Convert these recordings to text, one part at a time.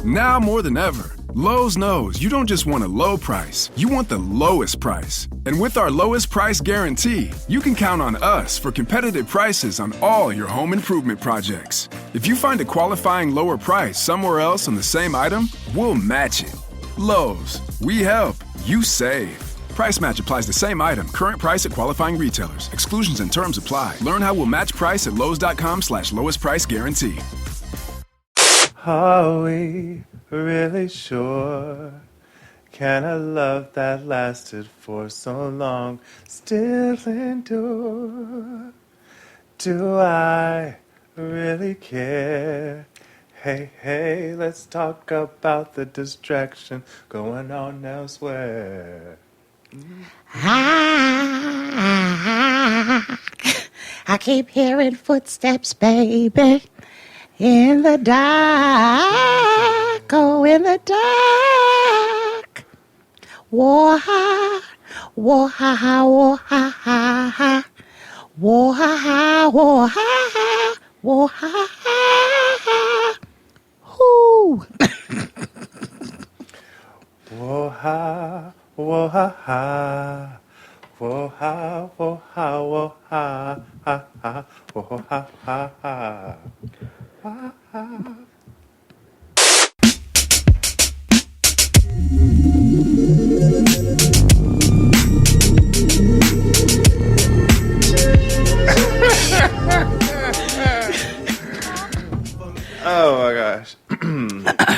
Now more than ever, Lowe's knows you don't just want a low price, you want the lowest price. And with our lowest price guarantee, you can count on us for competitive prices on all your home improvement projects. If you find a qualifying lower price somewhere else on the same item, we'll match it. Lowe's, we help, you save. Price match applies the same item, current price at qualifying retailers. Exclusions and terms apply. Learn how we'll match price at lowes.com/lowest price guarantee. Are we really sure? Can a love that lasted for so long still endure? Do I really care? Hey, hey, let's talk about the distraction going on elsewhere. I keep hearing footsteps, baby, in the dark, oh, in the dark. Whoa, ha, whoa, ha, ha, whoa, ha, ha, ha. Whoa, ha, ha, whoa, ha, ha, whoa, ha, ha. Whoo. Whoa, ha, whoa, ha, ha. Whoa, ha, whoa, ha, whoa, ha, ha, ha. Whoa, ha, ha, ha. Ha, ha. Oh my gosh.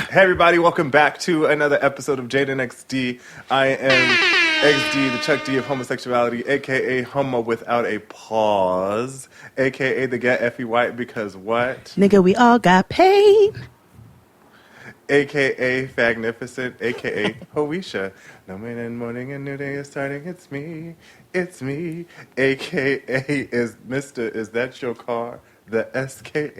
Hey everybody, welcome back to another episode of Jade and XD. I am XD, the Chuck D of homosexuality, aka homo without a pause, aka the get Effie White because what? Nigga, we all got paid. AKA Fagnificent, AKA Hoisha. No man in morning and new day is starting, it's me, AKA is Mr. Is That Your Car? The SKA,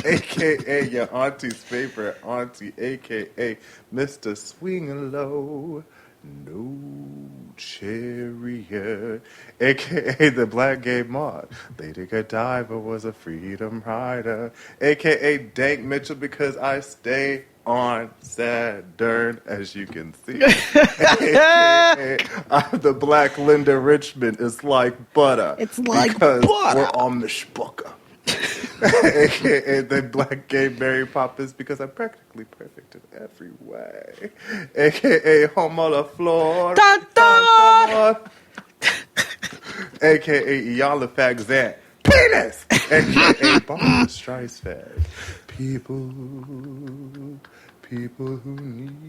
AKA your auntie's favorite auntie, AKA Mr. Swing Low, No Chariot, AKA the Black Gay Mod. Lady Godiva was a freedom rider, AKA Dank Mitchell because I stay on Saturn, as you can see. AKA, I'm the Black Linda Richmond. It's like butter. It's like because butter. We're on the schbucker. AKA the Black Gay Mary Poppins because I'm practically perfect in every way. AKA Homo la Flor. Dun, dun. AKA Iala Fagzant. Penis! AKA Barbara Streisand. People who need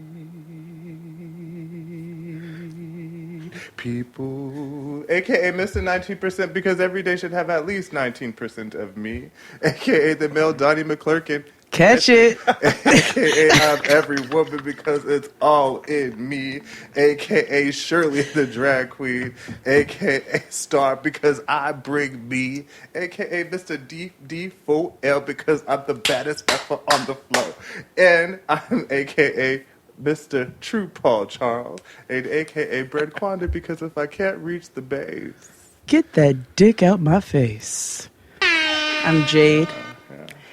people. AKA Mr. 19% because every day should have at least 19% of me. AKA the male Donnie McClurkin. Catch it. AKA I'm every woman because it's all in me. AKA Shirley the drag queen. AKA Star because I bring me. AKA Mr. D4L because I'm the baddest rapper on the floor. And I'm AKA Mr. True Paul Charles. And AKA Brent Quanda because if I can't reach the base. Get that dick out my face. I'm Jade.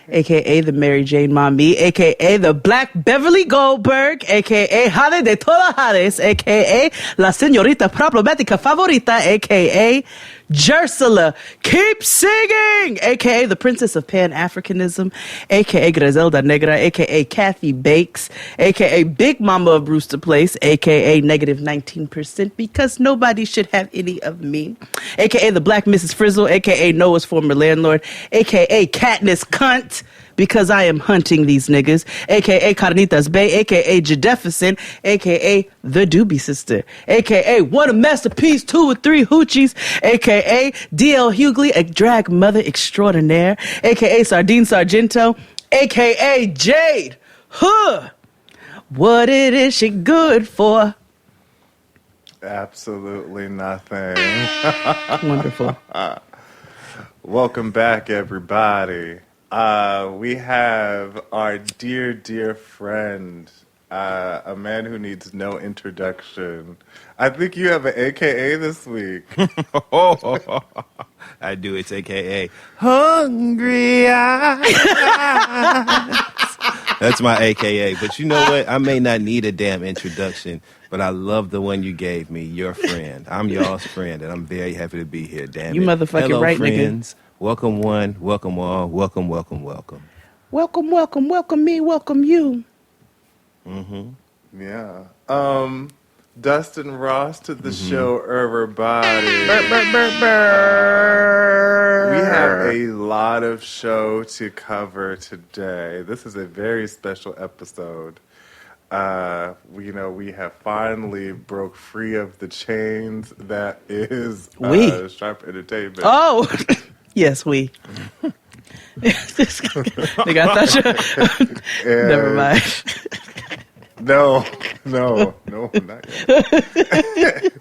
A.K.A. the Mary Jane Mommy, A.K.A. the Black Beverly Goldberg, A.K.A. Jade de todas Jades, A.K.A. La Señorita Problematica Favorita, A.K.A. Jersula. Keep singing, A.K.A. the Princess of Pan-Africanism, A.K.A. Griselda Negra, A.K.A. Kathy Bakes, A.K.A. Big Mama of Brewster Place, A.K.A. negative 19% because nobody should have any of me, A.K.A. the Black Mrs. Frizzle, A.K.A. Noah's former landlord, A.K.A. Katniss Cunt, because I am hunting these niggas, a.k.a. Carnitas Bay, a.k.a. Jadeficent, a.k.a. The Doobie Sister, a.k.a. One a Masterpiece, 2 or 3 Hoochies, a.k.a. D.L. Hughley, a drag mother extraordinaire, a.k.a. Sardine Sargento, a.k.a. Jade. Huh. What it is she good for? Absolutely nothing. Wonderful. Welcome back, everybody. We have our dear, dear friend, a man who needs no introduction. I think you have an AKA this week. I do. It's AKA Hungry Eyes. That's my AKA. But you know what? I may not need a damn introduction, but I love the one you gave me, your friend. I'm y'all's friend, and I'm very happy to be here, damn You it. motherfucking Hello, right, friends. Welcome one, welcome all, welcome, welcome, welcome. Welcome, welcome, welcome me, welcome you. Mm-hmm. Yeah. Dustin Ross to the show, everybody. We have a lot of show to cover today. This is a very special episode. We have finally broke free of the chains that is Sharp Entertainment. Oh, yes, we. Nigga, I thought you... Never mind. No, not yet.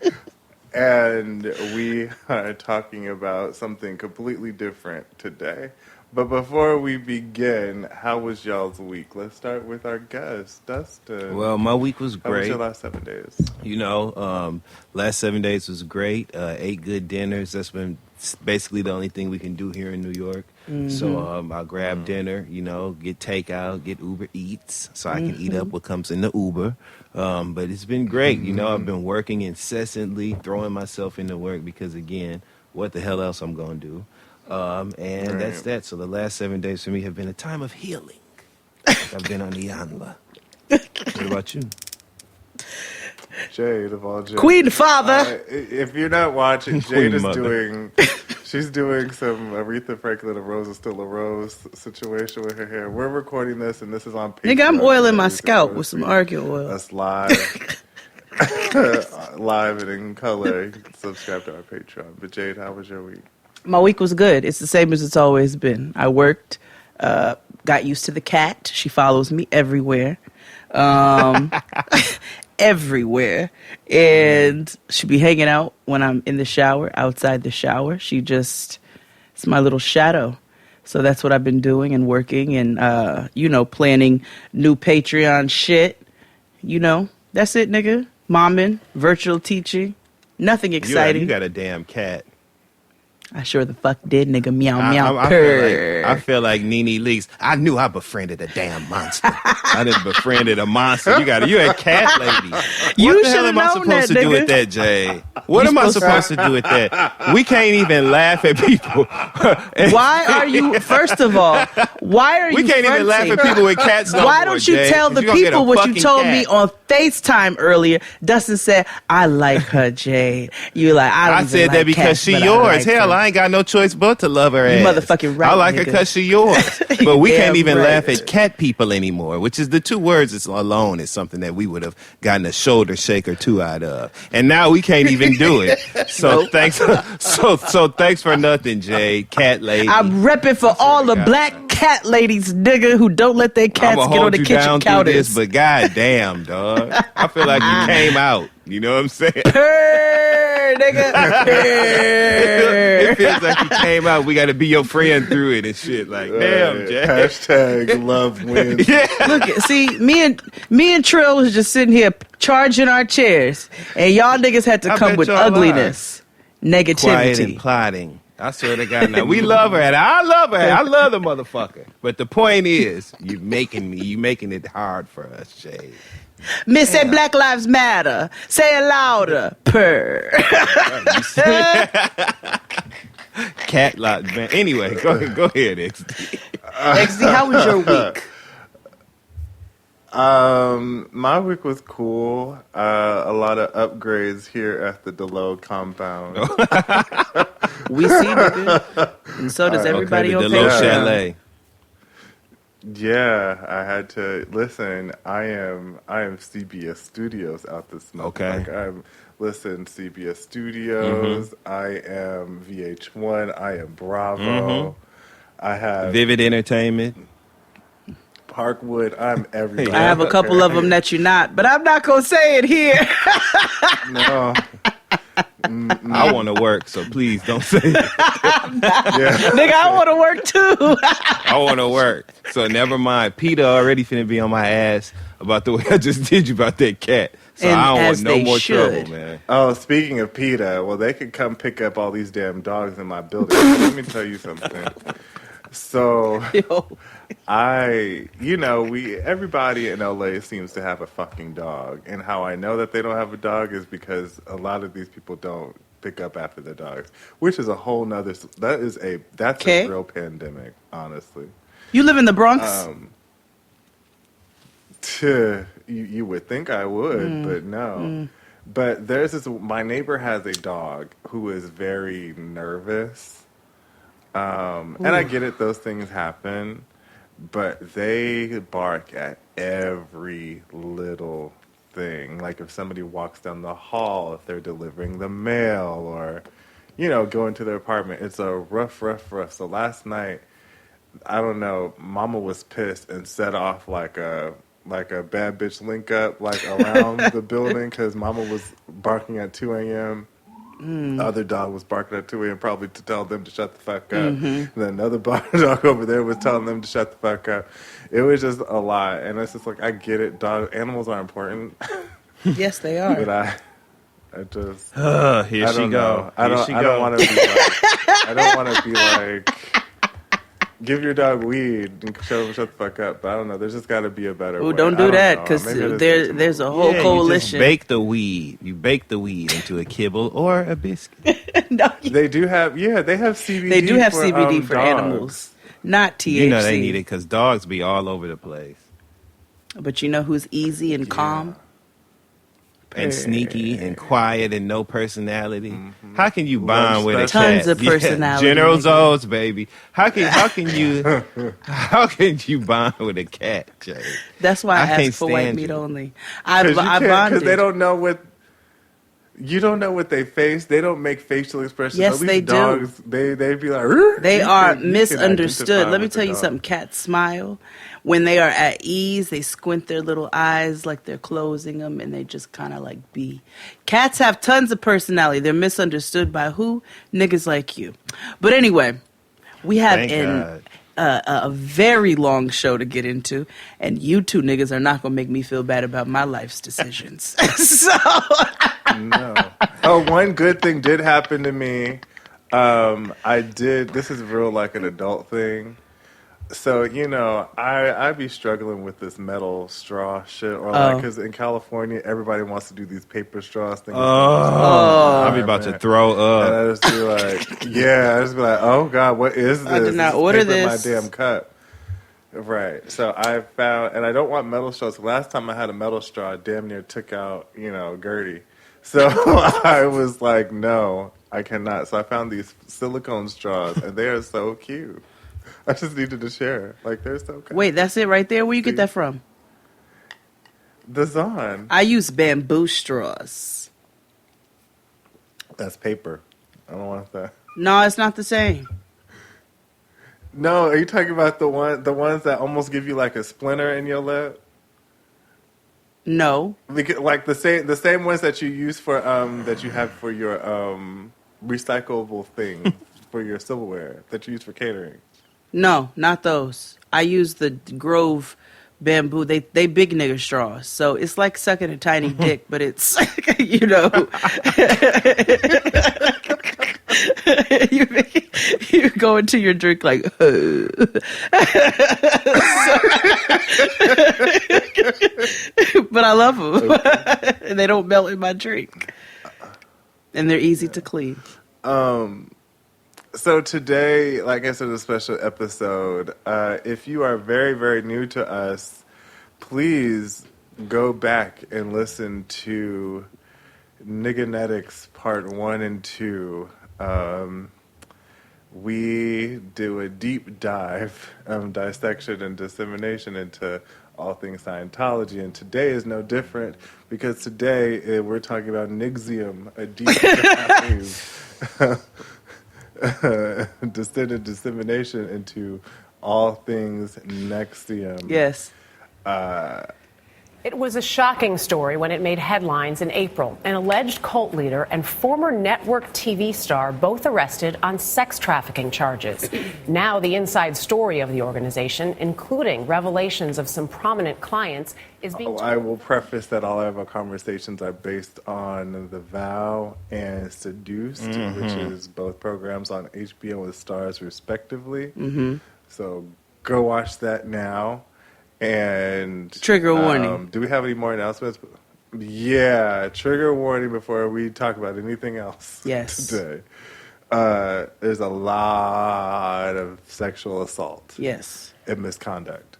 And we are talking about something completely different today. But before we begin, how was y'all's week? Let's start with our guest, Dustin. Well, my week was great. How was your last 7 days? Last 7 days was great. 8 good dinners. That's been basically the only thing we can do here in New York. Mm-hmm. So I'll grab dinner, get takeout, get Uber Eats, so I can eat up what comes in the Uber. But it's been great. I've been working incessantly, throwing myself into work because, again, what the hell else I'm going to do? And that's that. So the last 7 days for me have been a time of healing. I've been on the Yanla. What about you? Jade of all Jade. Queen Father. If you're not watching, Jade is she's doing some Aretha Franklin, A Rose is Still a Rose situation with her hair. We're recording this, and this is on Patreon. Nigga, I'm oiling my scalp with some argan oil. That's live. Live and in color. You can subscribe to our Patreon. But Jade, how was your week? My week was good. It's the same as it's always been. I worked, got used to the cat. She follows me everywhere. Everywhere. And she be hanging out when I'm in the shower, outside the shower. It's my little shadow. So that's what I've been doing and working and, planning new Patreon shit. That's it, nigga. Momming, virtual teaching. Nothing exciting. You got a damn cat. I sure the fuck did, nigga. Meow, meow, purr. I feel like Nene Leakes. I knew I befriended a damn monster. I didn't befriended a monster. You're a cat lady. What the hell am I supposed to do with that, Jay? What am I supposed to do with that? We can't even laugh at people. Why are you, first of all, why are you We can't even laugh at people with cats no Why more, don't you Jay, tell the people what you told me cat. on FaceTime earlier? Dustin said, I like her, Jade. You like, I said that because she yours. Hell, I ain't got no choice but to love her ass. You motherfucking right, I like her because she yours. But we can't even right. laugh at cat people anymore, which is the two words alone is something that we would have gotten a shoulder shake or two out of. And now we can't even do it. So thanks for nothing, Jay, cat lady. I'm repping for all the black cat ladies, nigga, who don't let their cats get on the kitchen counters. But goddamn, dog. I feel like you came out. You know what I'm saying? Purr, nigga. It feels like you came out. We got to be your friend through it and shit. Like, damn, Jay. Hashtag love wins. Yeah. Look, see, me and Trill was just sitting here charging our chairs, and y'all niggas had to come with ugliness, negativity. Quiet and plotting. I swear to God, now we love her. And I love her. I love the motherfucker. But the point is, you making it hard for us, Jay. Miss, say Black Lives Matter. Say it louder. Purr. Cat lot, man. Anyway, go ahead, XD. XD, how was your week? My week was cool. A lot of upgrades here at the Delow compound. We see, nigga. And so does everybody okay, on the Delow Patreon. Chalet. Yeah, I had to listen. I am CBS Studios out this month. Okay. Like CBS Studios. I am VH1. I am Bravo. I have Vivid Entertainment. Parkwood. I'm everybody. I have a couple of them that you're not, but I'm not gonna say it here. No. I want to work, so please don't say it. Nigga, I want to work too. I want to work, so never mind. Peter already finna be on my ass about the way I just did you about that cat. So And I don't want as no they more should. trouble, man. Oh, speaking of PETA, well, they could come pick up all these damn dogs in my building. Let me tell you something. So Yo. everybody in LA seems to have a fucking dog. And how I know that they don't have a dog is because a lot of these people don't pick up after their dogs, which is a whole nother, that's a real pandemic, honestly. You live in the Bronx? You would think I would, but no. But my neighbor has a dog who is very nervous. And I get it, those things happen, but they bark at every little thing. Like if somebody walks down the hall, if they're delivering the mail, or, going to their apartment, it's a rough. So last night, I don't know, Mama was pissed and set off like a bad bitch link up, like around the building, because Mama was barking at 2 a.m. The other dog was barking at 2 a.m. probably to tell them to shut the fuck up. And then another dog over there was telling them to shut the fuck up. It was just a lot. And it's just like, I get it. Animals are important. Yes, they are. But I just... Here she go. I don't want to be like... Give your dog weed and shut the fuck up. But I don't know. There's just got to be a better way. Don't do that, because there's a whole coalition. You just bake the weed. You bake the weed into a kibble or a biscuit. No, they do have, they have CBD. They do have for, CBD for dogs. animals, not THC. They need it because dogs be all over the place. But you know who's easy and calm? And sneaky and quiet and no personality. How can you bond with a cat? Tons of personality. General Zoes, baby. How can you bond with a cat, Jay? That's why I ask for white meat only. I bonded. Because they don't know what... You don't know what they face. They don't make facial expressions. Yes, they dogs, do. They'd be like... They are misunderstood. Let me tell you something. Cats smile. When they are at ease, they squint their little eyes like they're closing them, and they just kind of like be. Cats have tons of personality. They're misunderstood by who? Niggas like you. But anyway, we have a very long show to get into, and you two niggas are not going to make me feel bad about my life's decisions. No. Oh, one good thing did happen to me. This is real like an adult thing. So, I be struggling with this metal straw shit, or because in California, everybody wants to do these paper straws things. I'll be about to throw up. And I just be like, oh God, what is this? I did not order this. My damn cup. Right. So I found, and I don't want metal straws. Last time I had a metal straw, I damn near took out, Gertie. So I was like, no, I cannot. So I found these silicone straws, and they are so cute. I just needed to share. Like, they're so cute. Wait, that's it right there? Where you get that from? The Zon. I use bamboo straws. That's paper. I don't want that. No, it's not the same. No, are you talking about the ones that almost give you like a splinter in your lip? No. Because, like the same ones that you use for that you have for your recyclable thing for your silverware that you use for catering. No, not those. I use the Grove bamboo. They big nigger straws. So it's like sucking a tiny dick, but it's you go into your drink like but I love them. And they don't melt in my drink. And they're easy to clean. So today, like I said, a special episode. If you are very, very new to us, please go back and listen to Nigganetics Part 1 and 2. We do a deep dive, dissection and dissemination into all things Scientology, and today is no different because today we're talking about NIGVM, a deep dive. Dissemination into all things NXIVM. Yes. It was a shocking story when it made headlines in April. An alleged cult leader and former network TV star both arrested on sex trafficking charges. Now the inside story of the organization, including revelations of some prominent clients, is being... I will preface that all of our conversations are based on The Vow and Seduced, which is both programs on HBO with Stars respectively. So go watch that now. And Trigger warning. Do we have any more announcements? Yeah, trigger warning before we talk about anything else Yes. today. There's a lot of sexual assault. Yes. And misconduct.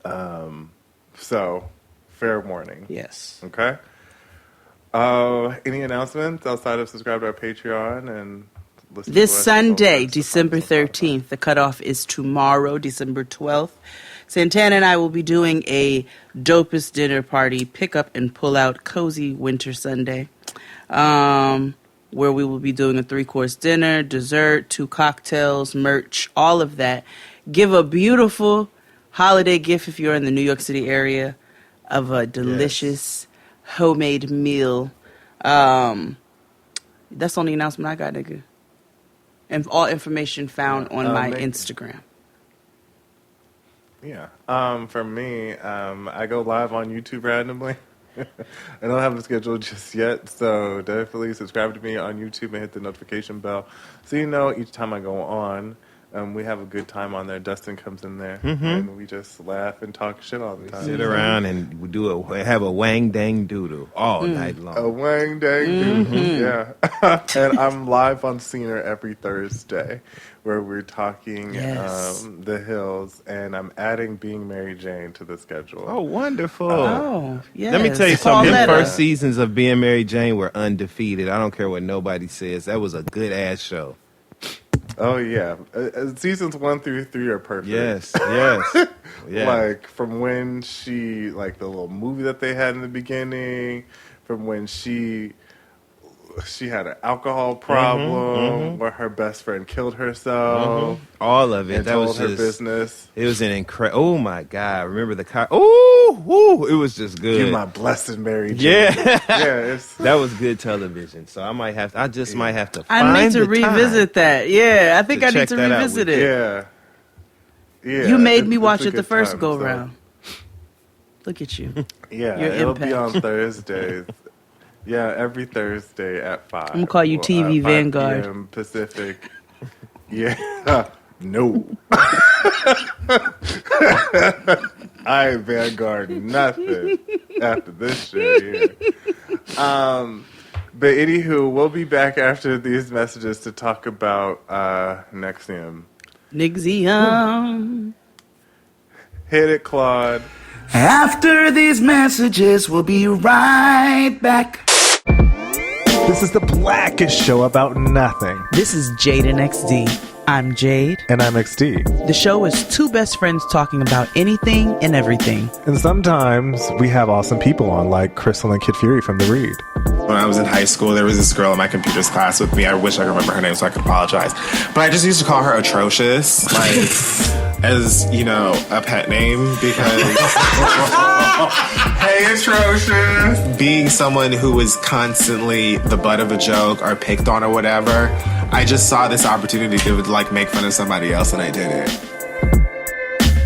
So, fair warning. Yes. Okay? Any announcements outside of subscribe to our Patreon and listen This to us Sunday, on December Spotify? 13th, the cutoff is tomorrow, December 12th. Santana and I will be doing a dopest dinner party, pick up and pull out cozy winter Sunday, where we will be doing a 3-course dinner, dessert, 2 cocktails, merch, all of that. Give a beautiful holiday gift if you're in the New York City area of a delicious homemade meal. That's the only announcement I got, nigga. And all information found on my Instagram. Yeah. For me, I go live on YouTube randomly. I don't have a schedule just yet, so definitely subscribe to me on YouTube and hit the notification bell so you know each time I go on. We have a good time on there. Dustin comes in there, and we just laugh and talk shit all the time. Sit around and we have a wang dang doodle all night long. A wang dang doodle, yeah. And I'm live on Scener every Thursday, where we're talking The Hills, and I'm adding Being Mary Jane to the schedule. Oh, wonderful. Oh, yes. Let me tell you something. The Pauletta. first seasons of Being Mary Jane were undefeated. I don't care what nobody says. That was a good-ass show. Oh, yeah. Seasons 1 through 3 are perfect. Yes. Yeah. Like, from when she, like, the little movie that they had in the beginning, from when she had an alcohol problem where her best friend killed herself. All of it. And that told was her just business. It was an incredible. Oh my God! Remember the car? Oh, it was just good. You my blessed Mary Jane. Yeah, that was good television. So I might have. I just might have to. I need to find the time. revisit that. Yeah, I think to I need check to that out revisit with it. Yeah. You made me it's watch a it the good first time, go so- round. Look at you. Yeah, Your it'll be impact. on Thursdays. Yeah, every Thursday at 5. I'm gonna call you TV Vanguard. 5 p.m. Pacific. Yeah. No. I ain't Vanguard nothing after this shit. Yeah. But anywho, we'll be back after these messages to talk about NXIVM. NIGVM. Hit it, Claude. After these messages, we'll be right back. This is the blackest show about nothing. This is Jade and XD. I'm Jade. And I'm XD. The show is 2 best friends talking about anything and everything. And sometimes we have awesome people on, like Crystal and Kid Fury from The Read. When I was in high school, there was this girl in my computers class with me. I wish I could remember her name so I could apologize. But I just used to call her Atrocious, like, as, you know, a pet name because... Hey, Atrocious! Being someone who was constantly the butt of a joke or picked on or whatever, I just saw this opportunity to, like, make fun of somebody else, and I did it.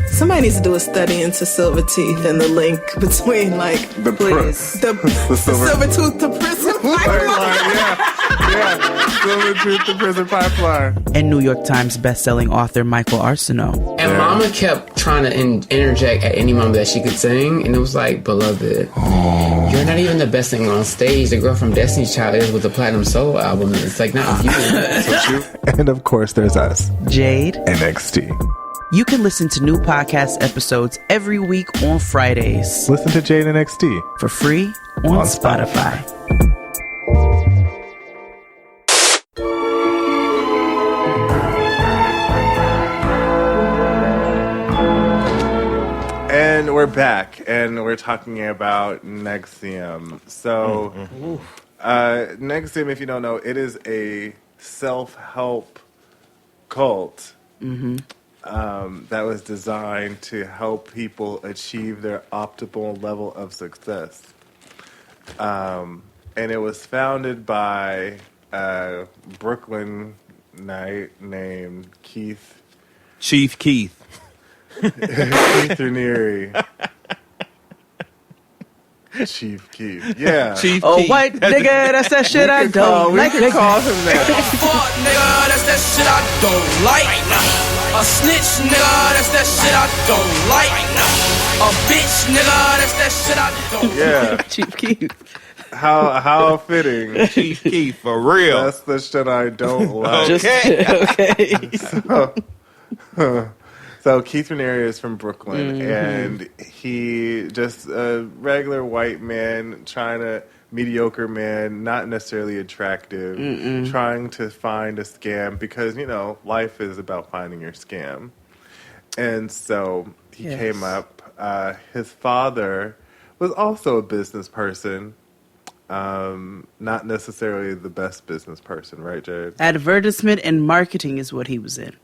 Somebody needs to do a study into silver teeth and the link between, like, The silver tooth to prison pipeline. Yeah. Silver Tooth to Prison Pipeline. And New York Times bestselling author Michael Arsenault. And Mama kept trying to interject at any moment that she could sing, and it was like, beloved, you're not even the best singer on stage. The girl from Destiny's Child is with the Platinum Soul album. It's like, not you. And of course, there's us, Jade. and XD. You can listen to new podcast episodes every week on Fridays Listen to Jade and XD. for free on Spotify. And we're back, and we're talking about NXIVM. So, NXIVM, if you don't know, it is a self-help cult that was designed to help people achieve their optimal level of success. And it was founded by a Brooklyn knight named Chief Keith. Keith Raniere. Chief Keef. Yeah. Chief Oh, Keef. white nigga, that's that shit I don't like. We could call him that. Fuck, nigga, that's that shit I don't like. A snitch, nigga, that's that shit I don't like. A bitch, nigga, that's that shit I don't Yeah. Chief Keef. How fitting. Chief Keef, for real. That's the shit I don't like. Okay. So Keith Raniere is from Brooklyn, and he just a regular white man mediocre man, not necessarily attractive, trying to find a scam because, life is about finding your scam. And so he came up. His father was also a business person, not necessarily the best business person, right, Jared? Advertisement and marketing is what he was in.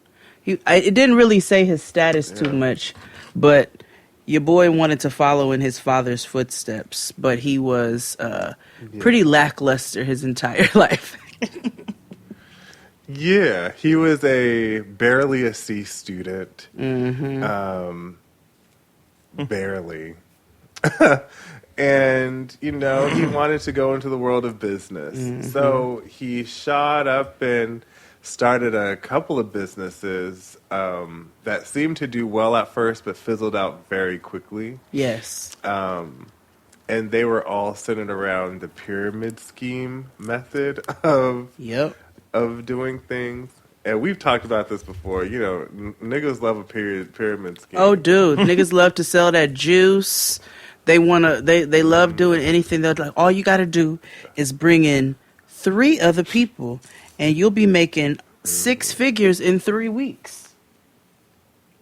It didn't really say his status too much, but your boy wanted to follow in his father's footsteps, but he was pretty lackluster his entire life. Yeah, he was barely a C student. Barely. And, he wanted to go into the world of business. So he shot up and started a couple of businesses that seemed to do well at first, but fizzled out very quickly. Yes. And they were all centered around the pyramid scheme method of doing things. And we've talked about this before. Niggas love a pyramid scheme. Oh, dude, niggas love to sell that juice. They love doing anything. They're like, all you got to do is bring in 3 other people, and you'll be making 6 figures in 3 weeks.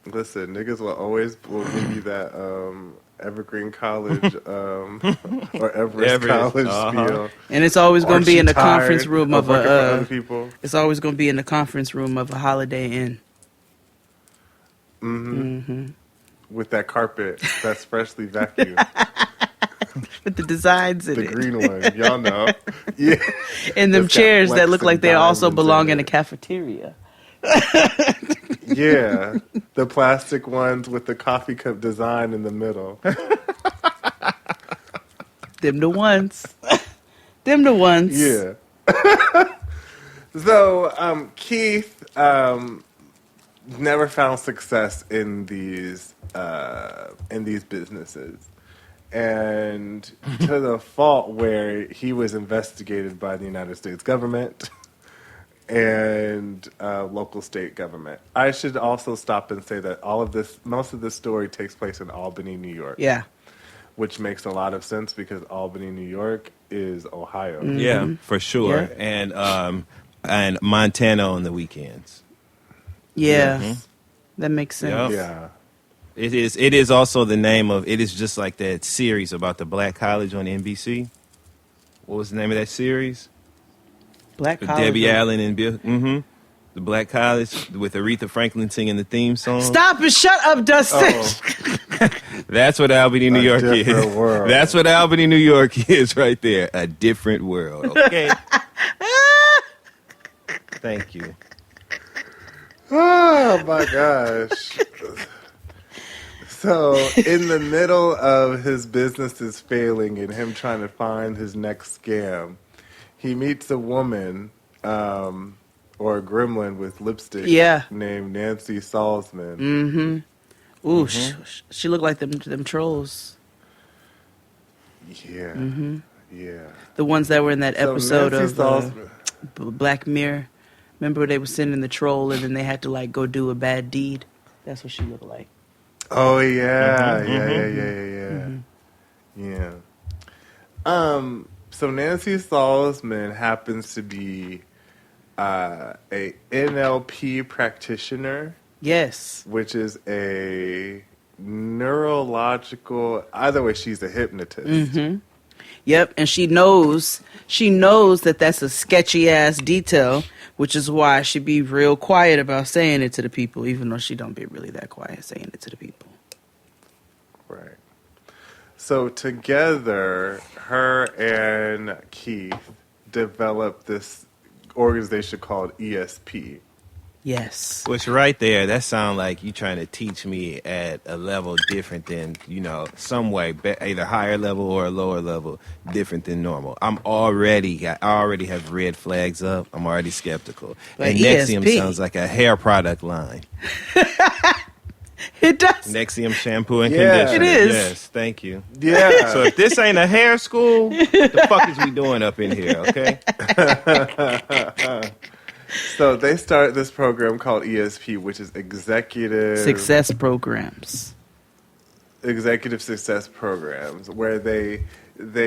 Listen, niggas will give you that Evergreen College or Everest College spiel, and it's always going to be in the conference room of other people. It's always going to be in the conference room of a Holiday Inn. With that carpet that's freshly vacuumed. With the designs in the it. green one, y'all know. Yeah. And them It's chairs got that look like they also diamonds belong in a cafeteria. Yeah, the plastic ones with the coffee cup design in the middle. Them the ones. Them the ones. Yeah. So, Keith never found success in these businesses, and to the fault where he was investigated by the United States government and local state government. I should also stop and say that most of this story takes place in Albany, New York. Yeah. Which makes a lot of sense because Albany, New York is Ohio. Yeah, for sure. Yeah. And Montana on the weekends. Yeah. That makes sense. Yep. Yeah. It is also the name of, it is just like that series about the black college on NBC. What was the name of that series? Black with College. Debbie Allen and Bill. The Black College with Aretha Franklin singing the theme song. Stop and shut up, Dustin. That's what Albany, New York is. World. That's what Albany, New York is right there. A different world. Okay. Thank you. Oh my gosh. So, in the middle of his businesses failing and him trying to find his next scam, he meets a woman, or a gremlin with lipstick, named Nancy Salzman. Ooh, she looked like them trolls. Yeah, yeah. The ones that were in that episode of Black Mirror. Remember where they were sending the troll and then they had to go do a bad deed? That's what she looked like. Oh yeah, yeah. So Nancy Salzman happens to be a NLP practitioner. Yes. Which is a neurological. Either way, she's a hypnotist. Yep, and she knows that that's a sketchy ass detail, which is why she be real quiet about saying it to the people, even though she don't be really that quiet saying it to the people. Right. So together, her and Keith developed this organization called ESP. Yes. Which right there, that sounds like you trying to teach me at a level different than, some way, either higher level or a lower level, different than normal. I already have red flags up. I'm already skeptical. But and ESP. NXIVM sounds like a hair product line. It does. NXIVM shampoo and Yeah. conditioner. It is. Yes, thank you. Yeah. So if this ain't a hair school, the fuck is we doing up in here, okay? So they started this program called ESP, which is Executive Success programs. Success Programs, where they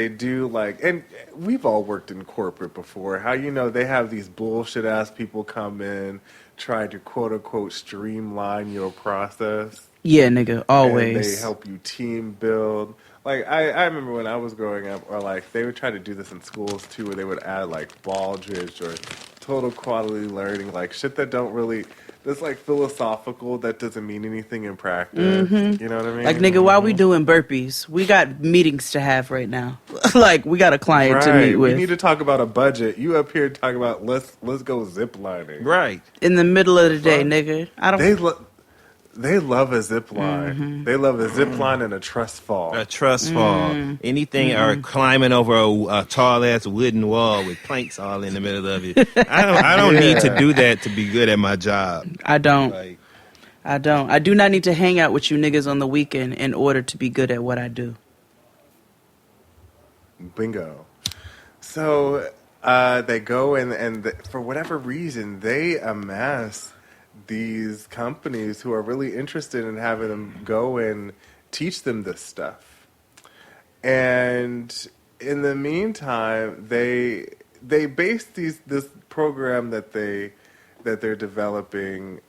do like, and we've all worked in corporate before, how they have these bullshit ass people come in, try to quote unquote streamline your process. Yeah, nigga, always. And they help you team build. Like, I remember when I was growing up, or like, they would try to do this in schools too, where they would add like Baldrige or total quality learning, like shit that don't really, that's like philosophical, that doesn't mean anything in practice. Mm-hmm. You know what I mean? Like, nigga, why we doing burpees? We got meetings to have right now. Like, we got a client to meet with. We need to talk about a budget. You up here talking about let's go zip lining. Right. In the middle of the day, nigga. I don't. They love a zip line. Mm-hmm. They love a zip line and a trust fall. A trust fall. Anything or climbing over a tall ass wooden wall with planks all in the middle of it. I don't need to do that to be good at my job. I don't. Like, I don't. I do not need to hang out with you niggas on the weekend in order to be good at what I do. Bingo. So they go and for whatever reason, they amass these companies who are really interested in having them go and teach them this stuff. And in the meantime, they base this program that they're developing,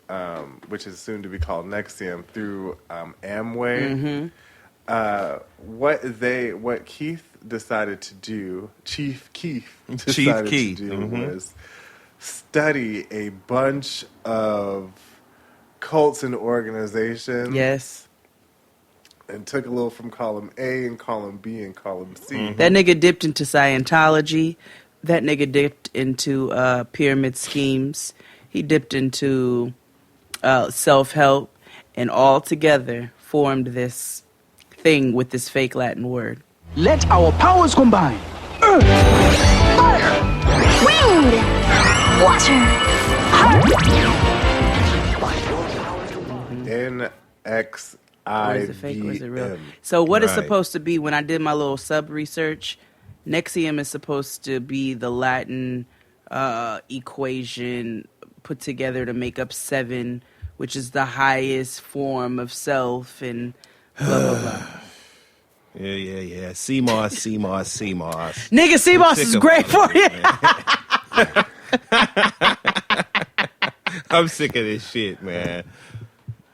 which is soon to be called NXIVM, through Amway. What Keith decided to do, Chief Keith decided to do was study a bunch of cults and organizations. Yes. And took a little from column A and column B and column C. That nigga dipped into Scientology. That nigga dipped into pyramid schemes. He dipped into self-help. And all together formed this thing with this fake Latin word. Let our powers combine. Earth, fire, wind, water, NXIVM. Or is it fake or is it real? So what it's supposed to be, when I did my little sub-research, NXIVM is supposed to be the Latin equation put together to make up 7, which is the highest form of self, and blah, blah, blah. Yeah. CMOS. Nigga, CMOS is great for you. I'm sick of this shit, man.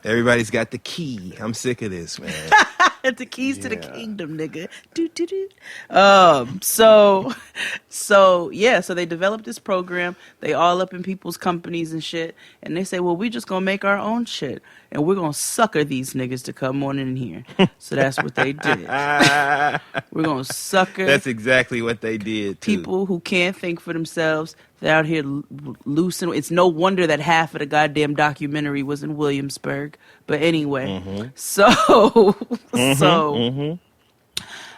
Everybody's got the key. I'm sick of this, man. The keys to the kingdom, nigga. So they developed this program. They all up in people's companies and shit. And they say, well, we just gonna make our own shit. And we're gonna sucker these niggas to come on in here. So that's what they did. We're gonna sucker. That's exactly what they did, too. People who can't think for themselves. They're out here loose. It's no wonder that half of the goddamn documentary was in Williamsburg. But anyway, so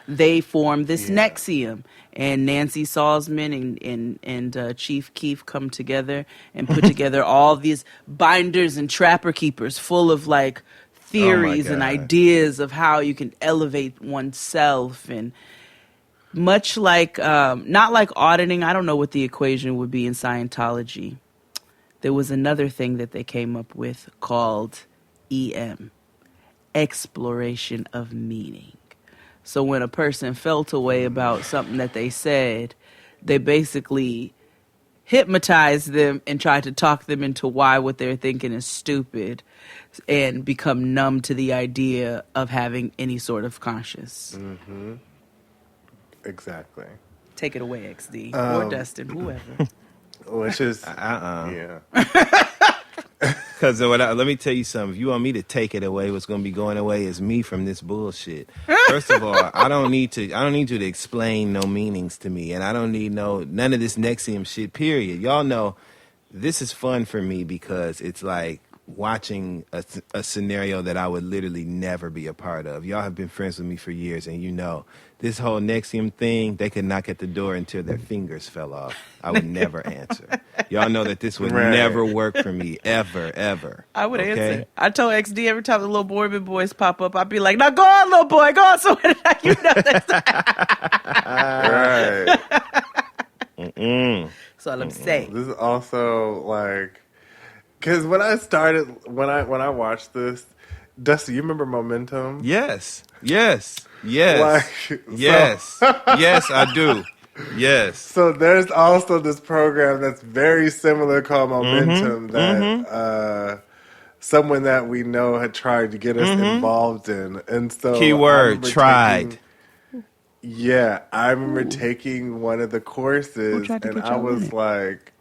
they formed this NXIVM, and Nancy Salzman and Chief Keef come together and put together all these binders and trapper keepers full of like theories and ideas of how you can elevate oneself, and much like not like auditing. I don't know what the equation would be in Scientology. There was another thing that they came up with called EM, exploration of meaning. So when a person felt a way about something that they said, they basically hypnotized them and tried to talk them into why what they're thinking is stupid, and become numb to the idea of having any sort of conscious. Mm-hmm. Exactly. Take it away, XD. Or Dustin, whoever. Which is... Yeah. Because let me tell you something. If you want me to take it away, what's going to be going away is me from this bullshit. First of all, I don't need you to explain no meanings to me, and I don't need none of this NXIVM shit. Period. Y'all know this is fun for me because it's like watching a scenario that I would literally never be a part of. Y'all have been friends with me for years, and you know, this whole NXIVM thing, they could knock at the door until their fingers fell off. I would never answer. Y'all know that this would never work for me, ever. I would answer. I told XD every time the little Mormon boys pop up, I'd be like, "Now go on, little boy, go on somewhere." You know that's right. That's all I'm saying. This is also like, because when I watched this, Dusty, you remember Momentum? Yes. Like, yes, I do. Yes. So there's also this program that's very similar called Momentum that someone that we know had tried to get us involved in. And so keyword tried. I remember taking one of the courses and I was like,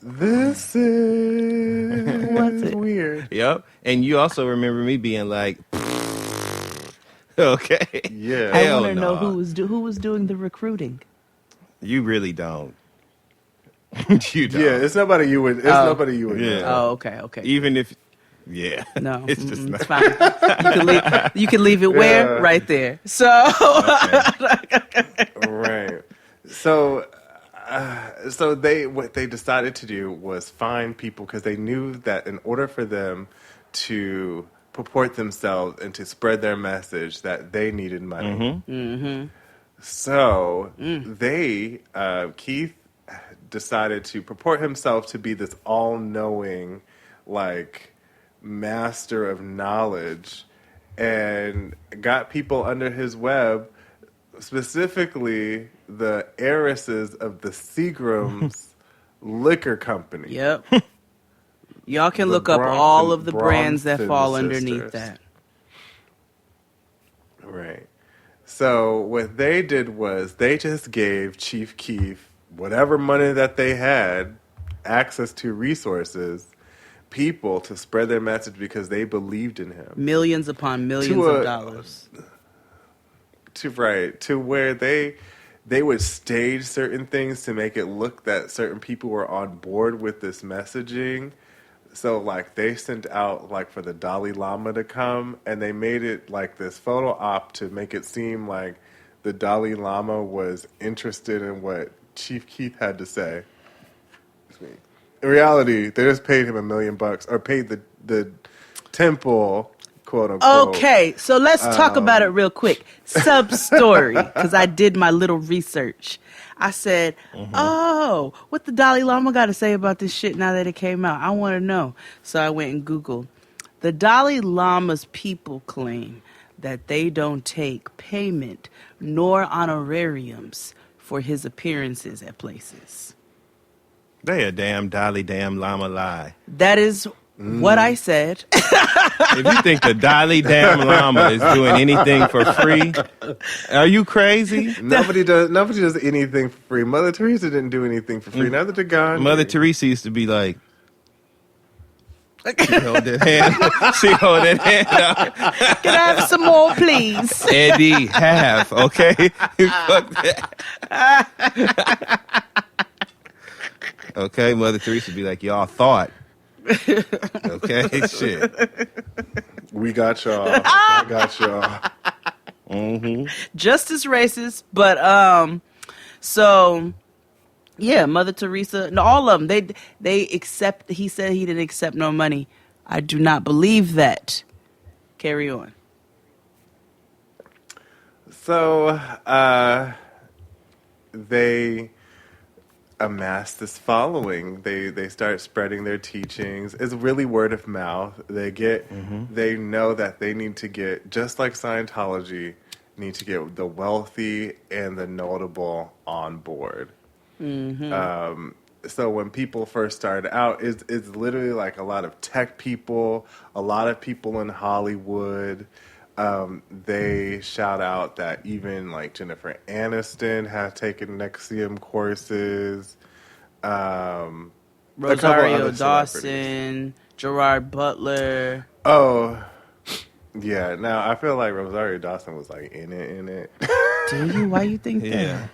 this is weird. Yep. And you also remember me being like, okay. Yeah. I want to know who was doing the recruiting. You really don't. You don't. Yeah, it's nobody you would. It's nobody you would. Yeah. Oh, okay. Even if, no, it's just it's fine. You can leave it where right there. So right. So what they decided to do was find people because they knew that in order for them to purport themselves and to spread their message, that they needed money. So Keith decided to purport himself to be this all-knowing, like, master of knowledge, and got people under his web, specifically the heiresses of the Seagram's liquor company. Yep. Y'all can look up all of the brands that fall underneath that. Right. So what they did was they just gave Chief Keef whatever money that they had, access to resources, people to spread their message because they believed in him. Millions upon millions of dollars. To where they would stage certain things to make it look that certain people were on board with this messaging. So, like, they sent out, like, for the Dalai Lama to come, and they made it, like, this photo op to make it seem like the Dalai Lama was interested in what Chief Keith had to say. In reality, they just paid him $1 million, or paid the temple, quote unquote. Okay, so let's talk about it real quick. Sub-story, because I did my little research. I said, what the Dalai Lama got to say about this shit now that it came out? I want to know. So I went and Googled. The Dalai Lama's people claim that they don't take payment nor honorariums for his appearances at places. They a damn Dalai Lama lie. That is what I said. If you think the Dalai Lama is doing anything for free, are you crazy? Nobody does anything for free. Mother Teresa didn't do anything for free. Neither did God. Mother Teresa used to be like, she hold that hand out. Can I have some more, please? Eddie, half, okay? Fuck that. Okay, Mother Teresa be like, y'all thought. Okay, shit. We got y'all. I got y'all. Just as racist, but so yeah, Mother Teresa, no, all of them, they accept. He said he didn't accept no money. I do not believe that. Carry on. So they amass this following. They start spreading their teachings. It's really word of mouth. They know that they need to get, just like Scientology, need to get the wealthy and the notable on board. So when people first started out, it's literally like a lot of tech people, a lot of people in Hollywood. They shout out that even like Jennifer Aniston has taken NXIVM courses. Rosario Dawson, Gerard Butler. Oh, yeah. Now I feel like Rosario Dawson was like in it. Do you? Why you think that?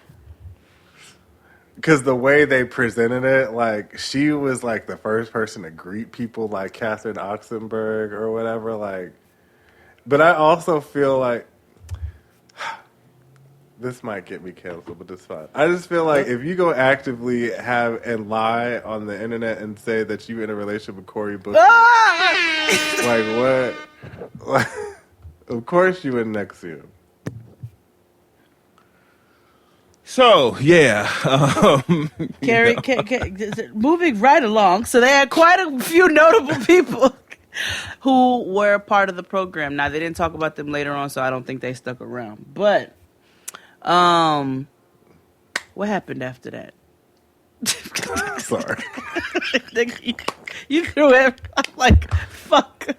because the way they presented it, like she was like the first person to greet people, like Catherine Oxenberg or whatever. Like, but I also feel like this might get me canceled, but it's fine. I just feel like if you go actively have and lie on the internet and say that you're in a relationship with Cory Booker, like what? Like, of course you in NXIVM. So yeah, Carrie, moving right along. So they had quite a few notable people who were part of the program. Now they didn't talk about them later on, so I don't think they stuck around. But what happened after that? Sorry, you threw it. I'm like, fuck.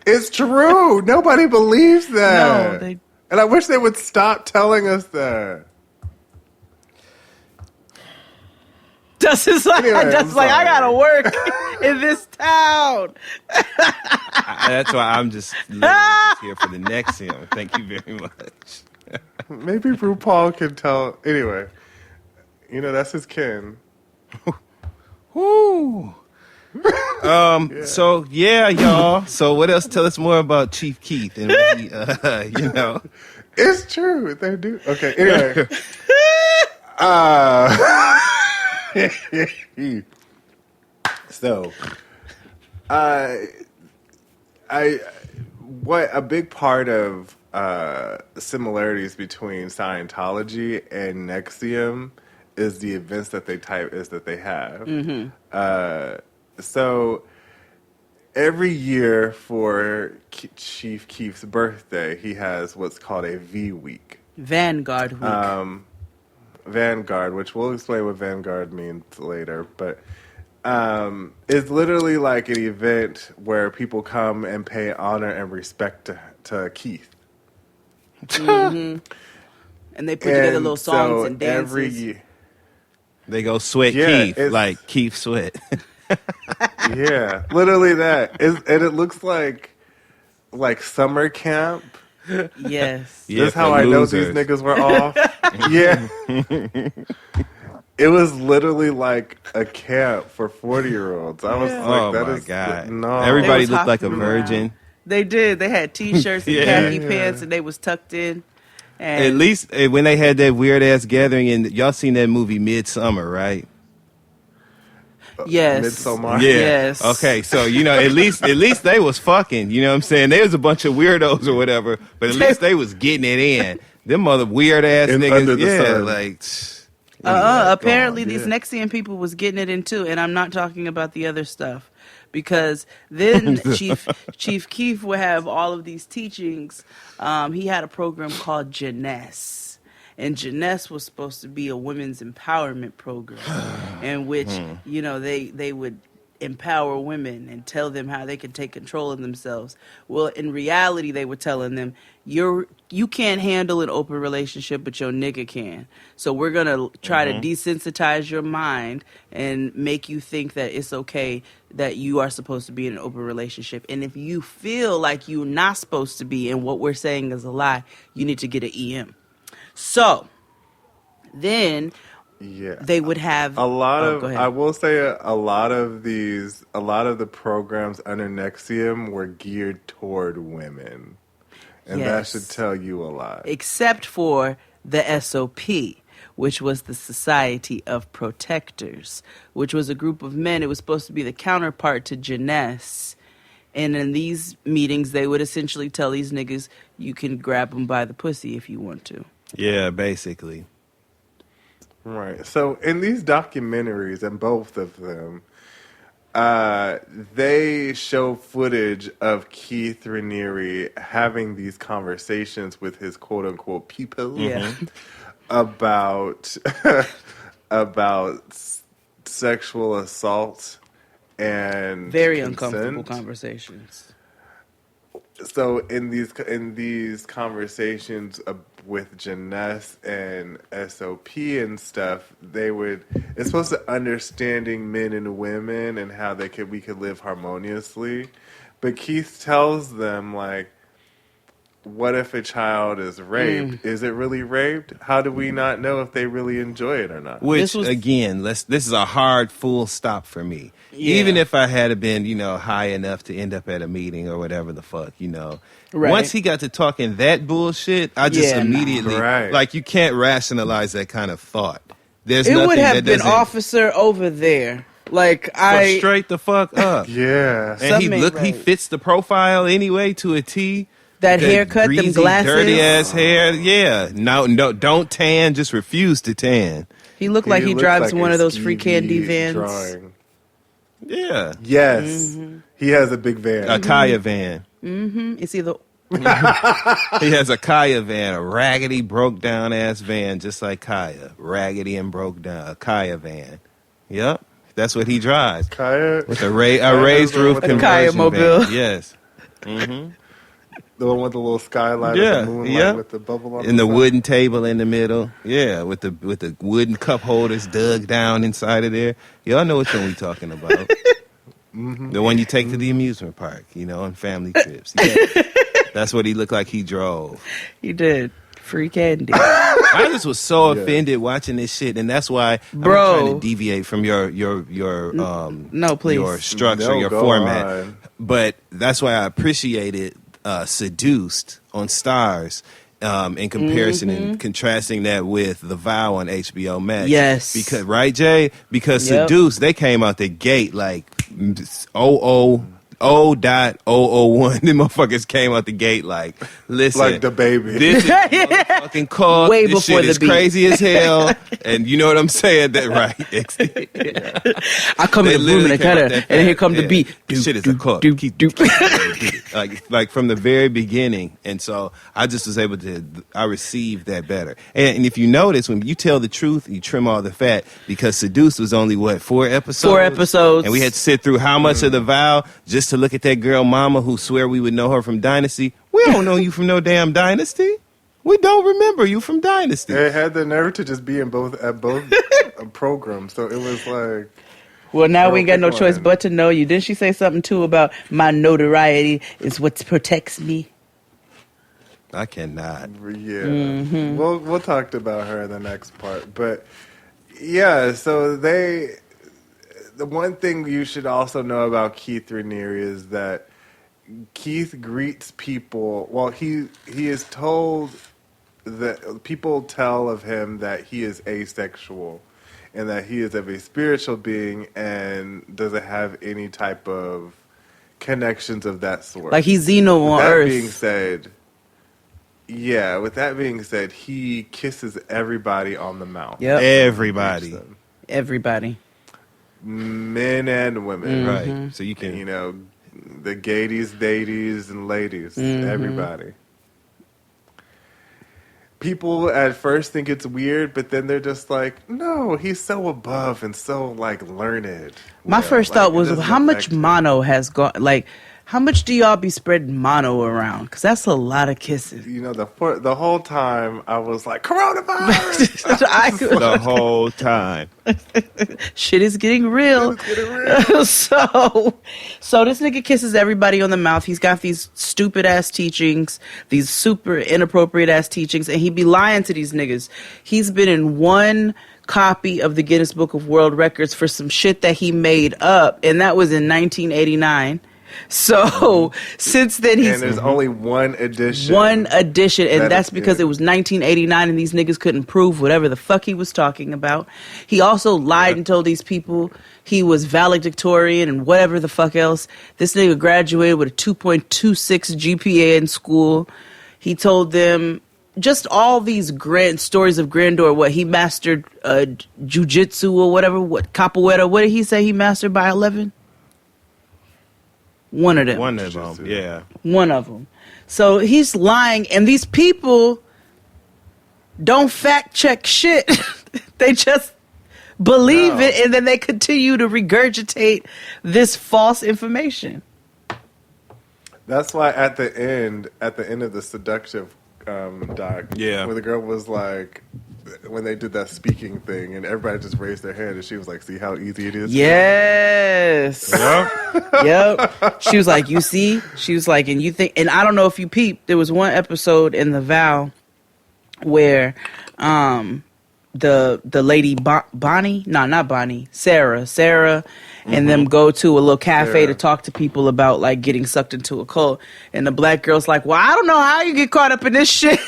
It's true. Nobody believes that. No, and I wish they would stop telling us that. Dustin's like, Anyway, I gotta work in this town. that's why I'm just here for the next NXIVM. Thank you very much. Maybe RuPaul can tell. Anyway, that's his kin. Woo. So yeah, y'all. So what else? Tell us more about Chief Keef and what he, It's true. They do. Okay. Anyway. So, what a big part of similarities between Scientology and NXIVM is the events that they have. Mm-hmm. So every year for Chief Keef's birthday, he has what's called a V Week. Vanguard Week. Vanguard, which we'll explain what Vanguard means later, but it's literally like an event where people come and pay honor and respect to Keith. Mm-hmm. And they put together little songs and dances. Every year, they go sweat Keith, like Keith Sweat. Yeah, literally that. And it looks like summer camp. Yes. That's how I know these niggas were off. Yeah. It was literally like a camp for 40-year-olds. I was like, oh that my is God. No. Everybody looked like a virgin. They did. They had T-shirts and khaki pants, and they was tucked in. And at least when they had that weird ass gathering, and y'all seen that movie Midsummer, right? Yes. Midsommar. Yeah. Yes. Okay, so at least they was fucking. You know what I'm saying? They was a bunch of weirdos or whatever, but at least they was getting it in. Them mother weird ass niggas. Under the sun. Like. Apparently these NXIVM people was getting it in too, and I'm not talking about the other stuff. Because then Chief Keef would have all of these teachings. He had a program called Jeunesse. And Jeunesse was supposed to be a women's empowerment program in which, they would empower women and tell them how they could take control of themselves. Well, in reality, they were telling them, you can't handle an open relationship, but your nigga can. So we're going to try to desensitize your mind and make you think that it's okay that you are supposed to be in an open relationship. And if you feel like you're not supposed to be and what we're saying is a lie, you need to get an EM. So then they would have a lot of, I will say a lot of the programs under NXIVM were geared toward women. And that should tell you a lot. Except for the SOP, which was the Society of Protectors, which was a group of men. It was supposed to be the counterpart to Jeunesse. And in these meetings, they would essentially tell these niggas, you can grab them by the pussy if you want to. Yeah, basically. Right. So in these documentaries, and both of them, they show footage of Keith Raniere having these conversations with his quote unquote people about sexual assault and very consent. uncomfortable conversations. So in these conversations with Jeunesse and SOP and stuff, it's supposed to understanding men and women and how we could live harmoniously. But Keith tells them, like, what if a child is raped? Is it really raped? How do we not know if they really enjoy it or not? Which, again, this is a hard full stop for me. Yeah. Even if I had been, high enough to end up at a meeting or whatever the fuck, Right. Once he got to talking that bullshit, I just immediately, like, you can't rationalize that kind of thought. There's it nothing would have that been officer over there. Like, straight the fuck up. Yeah. And he fits the profile anyway to a T. That haircut, greasy, them glasses. dirty ass hair. Yeah. No, don't tan. Just refuse to tan. He looked like he drives like one of those free candy vans. Drawing. Yeah. Yes. Mm-hmm. He has a big van. A Kaya van. Mm-hmm. It's either... He has a Kaya van, a raggedy, broke down ass van, just like Kaya. Raggedy and broke down. A Kaya van. Yep. That's what he drives. Kaya? With a raised roof conversion Kaya mobile. van. Yes. Mm-hmm. The one with the little skylight and the moonlight with the bubble on and the wooden table in the middle. Yeah, with the wooden cup holders dug down inside of there. Y'all know which one we talking about. The one you take to the amusement park, on family trips. Yeah. That's what he looked like he drove. He did. Free candy. I just was so offended watching this shit, and that's why I'm trying to deviate from your no, please. your structure, your format. On. But that's why I appreciated Seduced on Stars in comparison and contrasting that with The Vow on HBO Max. Yes. Because Jay? Because Seduced, they came out the gate like 0.001. Them motherfuckers came out the gate like, listen. Like the baby. This is fucking cause. Way this before shit is the beat. crazy as hell. And you know what I'm saying? That right. I come in the room and I cut her, and here come the beat. This shit is a cut. Like from the very beginning. And so I just was able to, I received that better. And if you notice, when you tell the truth, you trim all the fat, because Seduced was only, 4 episodes? 4 episodes. And we had to sit through how much of The Vow just to look at that girl mama who swear we would know her from Dynasty. We don't know you from no damn Dynasty. We don't remember you from Dynasty. It had the nerve to just be in both programs. So it was like... Well, now we ain't got no choice but to know you. Didn't she say something, too, about my notoriety is what protects me? I cannot. Yeah. Mm-hmm. We'll talk about her in the next part. But, yeah, so the one thing you should also know about Keith Raniere is that Keith greets people. Well, he is told that people tell of him that he is asexual and that he is of a spiritual being and doesn't have any type of connections of that sort. Like he's Xeno on Earth. With that being said, he kisses everybody on the mouth. Yep. Everybody. Men and women. Right. So you can... the gaydies, dadies, and ladies. Everybody. People at first think it's weird, but then they're just like, no, he's so above and so, learned. My first thought was, how much mono has gone... how much do y'all be spreading mono around? Because that's a lot of kisses. The whole time, I was like, coronavirus! The whole time. Shit is getting real. So this nigga kisses everybody on the mouth. He's got these stupid-ass teachings, these super inappropriate-ass teachings, and he be lying to these niggas. He's been in one copy of the Guinness Book of World Records for some shit that he made up, and that was in 1989. So since then and there's only one edition. And that's because it was 1989 and these niggas couldn't prove whatever the fuck he was talking about. He also lied and told these people he was valedictorian and whatever the fuck else. This nigga graduated with a 2.26 GPA in school. He told them just all these grand stories of grandeur. What he mastered jujitsu or whatever, capoeira. What did he say he mastered by 11? One of them. Yeah. One of them. So he's lying, and these people don't fact check shit. They just believe it, and then they continue to regurgitate this false information. That's why at the end of the doc. Yeah. Where the girl was like, when they did that speaking thing, and everybody just raised their hand, and she was like, "See how easy it is." Yes. Yep. She was like, "You see?" She was like, "And you think?" And I don't know if you peeped. There was one episode in The Vow where the lady Bonnie, no, not Bonnie, Sarah, and them go to a little cafe to talk to people about like getting sucked into a cult, and the black girl's like, "Well, I don't know how you get caught up in this shit."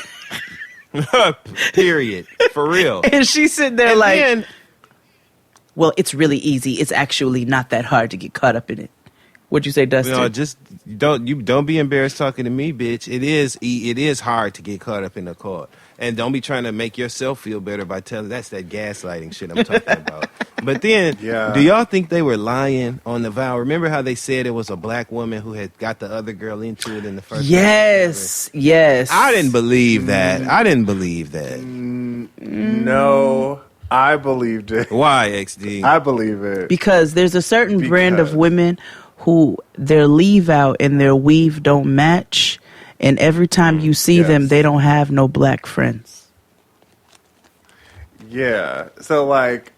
Period. For real. And she's sitting there well, it's really easy. It's actually not that hard to get caught up in it. What'd you say, Dustin? No, just don't be embarrassed talking to me, bitch. It is hard to get caught up in a cult. And don't be trying to make yourself feel better by telling that's that gaslighting shit I'm talking about. But then, do y'all think they were lying on The Vow? Remember how they said it was a black woman who had got the other girl into it in the first Yes. I didn't believe that. No, I believed it. Why, XD? I believe it. Because there's a certain brand of women who their leave out and their weave don't match. And every time you see them, they don't have no black friends. Yeah. So, like,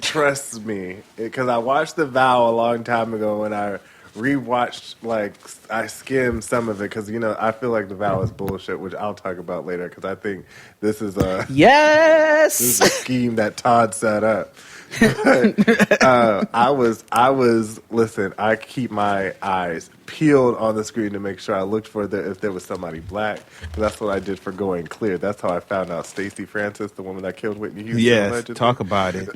trust me, because I watched The Vow a long time ago, and I rewatched, like, I skimmed some of it, because, you know, I feel like The Vow is bullshit, which I'll talk about later, because I think this is a... Yes! This is a scheme that Todd set up. But, I was, listen, I keep my eyes peeled on the screen to make sure I looked for if there was somebody black. That's what I did for Going Clear. That's how I found out Stacey Francis, the woman that killed Whitney Houston. Yes, allegedly, talk about it.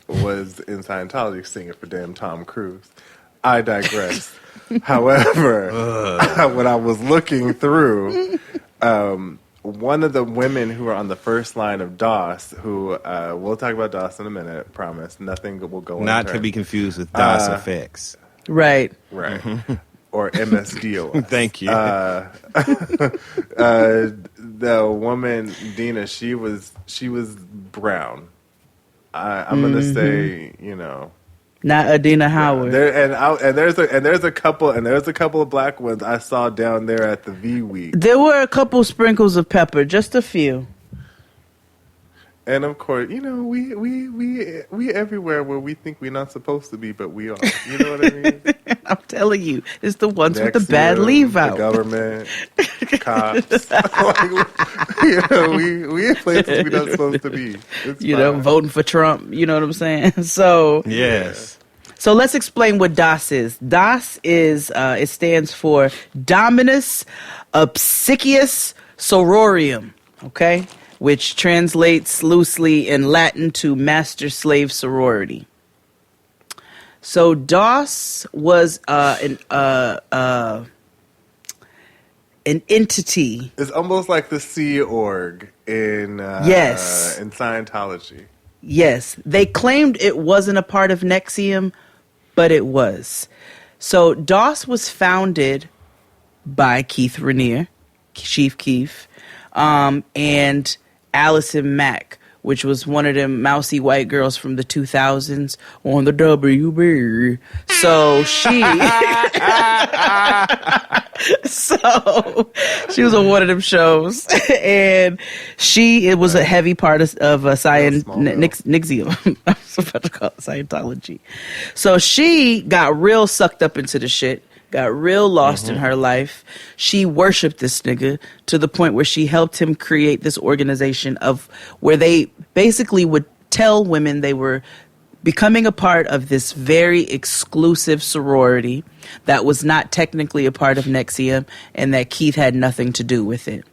Was in Scientology singing for damn Tom Cruise. I digress. However, when I was looking through, one of the women who are on the first line of DOS, who we'll talk about DOS in a minute, promise. Nothing will go on. Not to be confused with DOS effects. Right. Right. Or MSDOS. Thank you. The woman, Dina, she was brown. I'm going to say, you know. Not Adina Howard. There's a couple of black ones I saw down there at the V Week. There were a couple sprinkles of pepper, just a few. And of course, you know, we everywhere where we think we're not supposed to be, but we are. You know what I mean? I'm telling you, it's the ones with the bad leave out. The government, cops. You know, we in places we're not supposed to be. It's you know, voting for Trump. You know what I'm saying? So yes. So let's explain what DOS is. DOS is it stands for Dominus Obsequious Sororium. Okay. Which translates loosely in Latin to Master Slave Sorority. So DOS was an entity. It's almost like the Sea Org in yes, in Scientology. Yes, they claimed it wasn't a part of NXIVM, but it was. So DOS was founded by Keith Raniere, Chief Keef, and Allison Mack, which was one of them mousy white girls from the 2000s on the WB. So she was on one of them shows, and it was a heavy part of NXIVM. I was about to call it Scientology. So she got real sucked up into the shit. Got real lost in her life. She worshipped this nigga to the point where she helped him create this organization of where they basically would tell women they were becoming a part of this very exclusive sorority that was not technically a part of NXIVM and that Keith had nothing to do with it.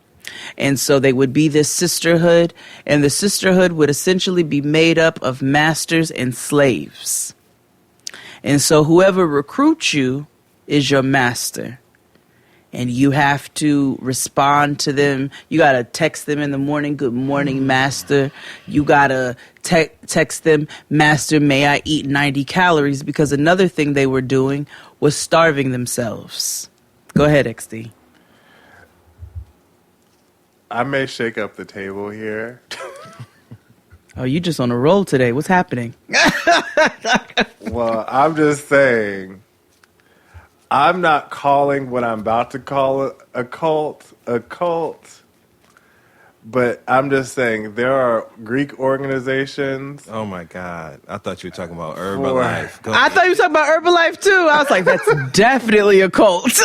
And so they would be this sisterhood, and the sisterhood would essentially be made up of masters and slaves. And so whoever recruits you is your master, and you have to respond to them. You got to text them in the morning, good morning, master. You got to text them, master, may I eat 90 calories? Because another thing they were doing was starving themselves. Go ahead, XD. I may shake up the table here. Oh, you just on a roll today. What's happening? Well, I'm just saying, I'm not calling what I'm about to call a cult, but I'm just saying there are Greek organizations. Oh my God! I thought you were talking about Herbalife. I thought you were talking about Herbalife too. I was like, that's definitely a cult.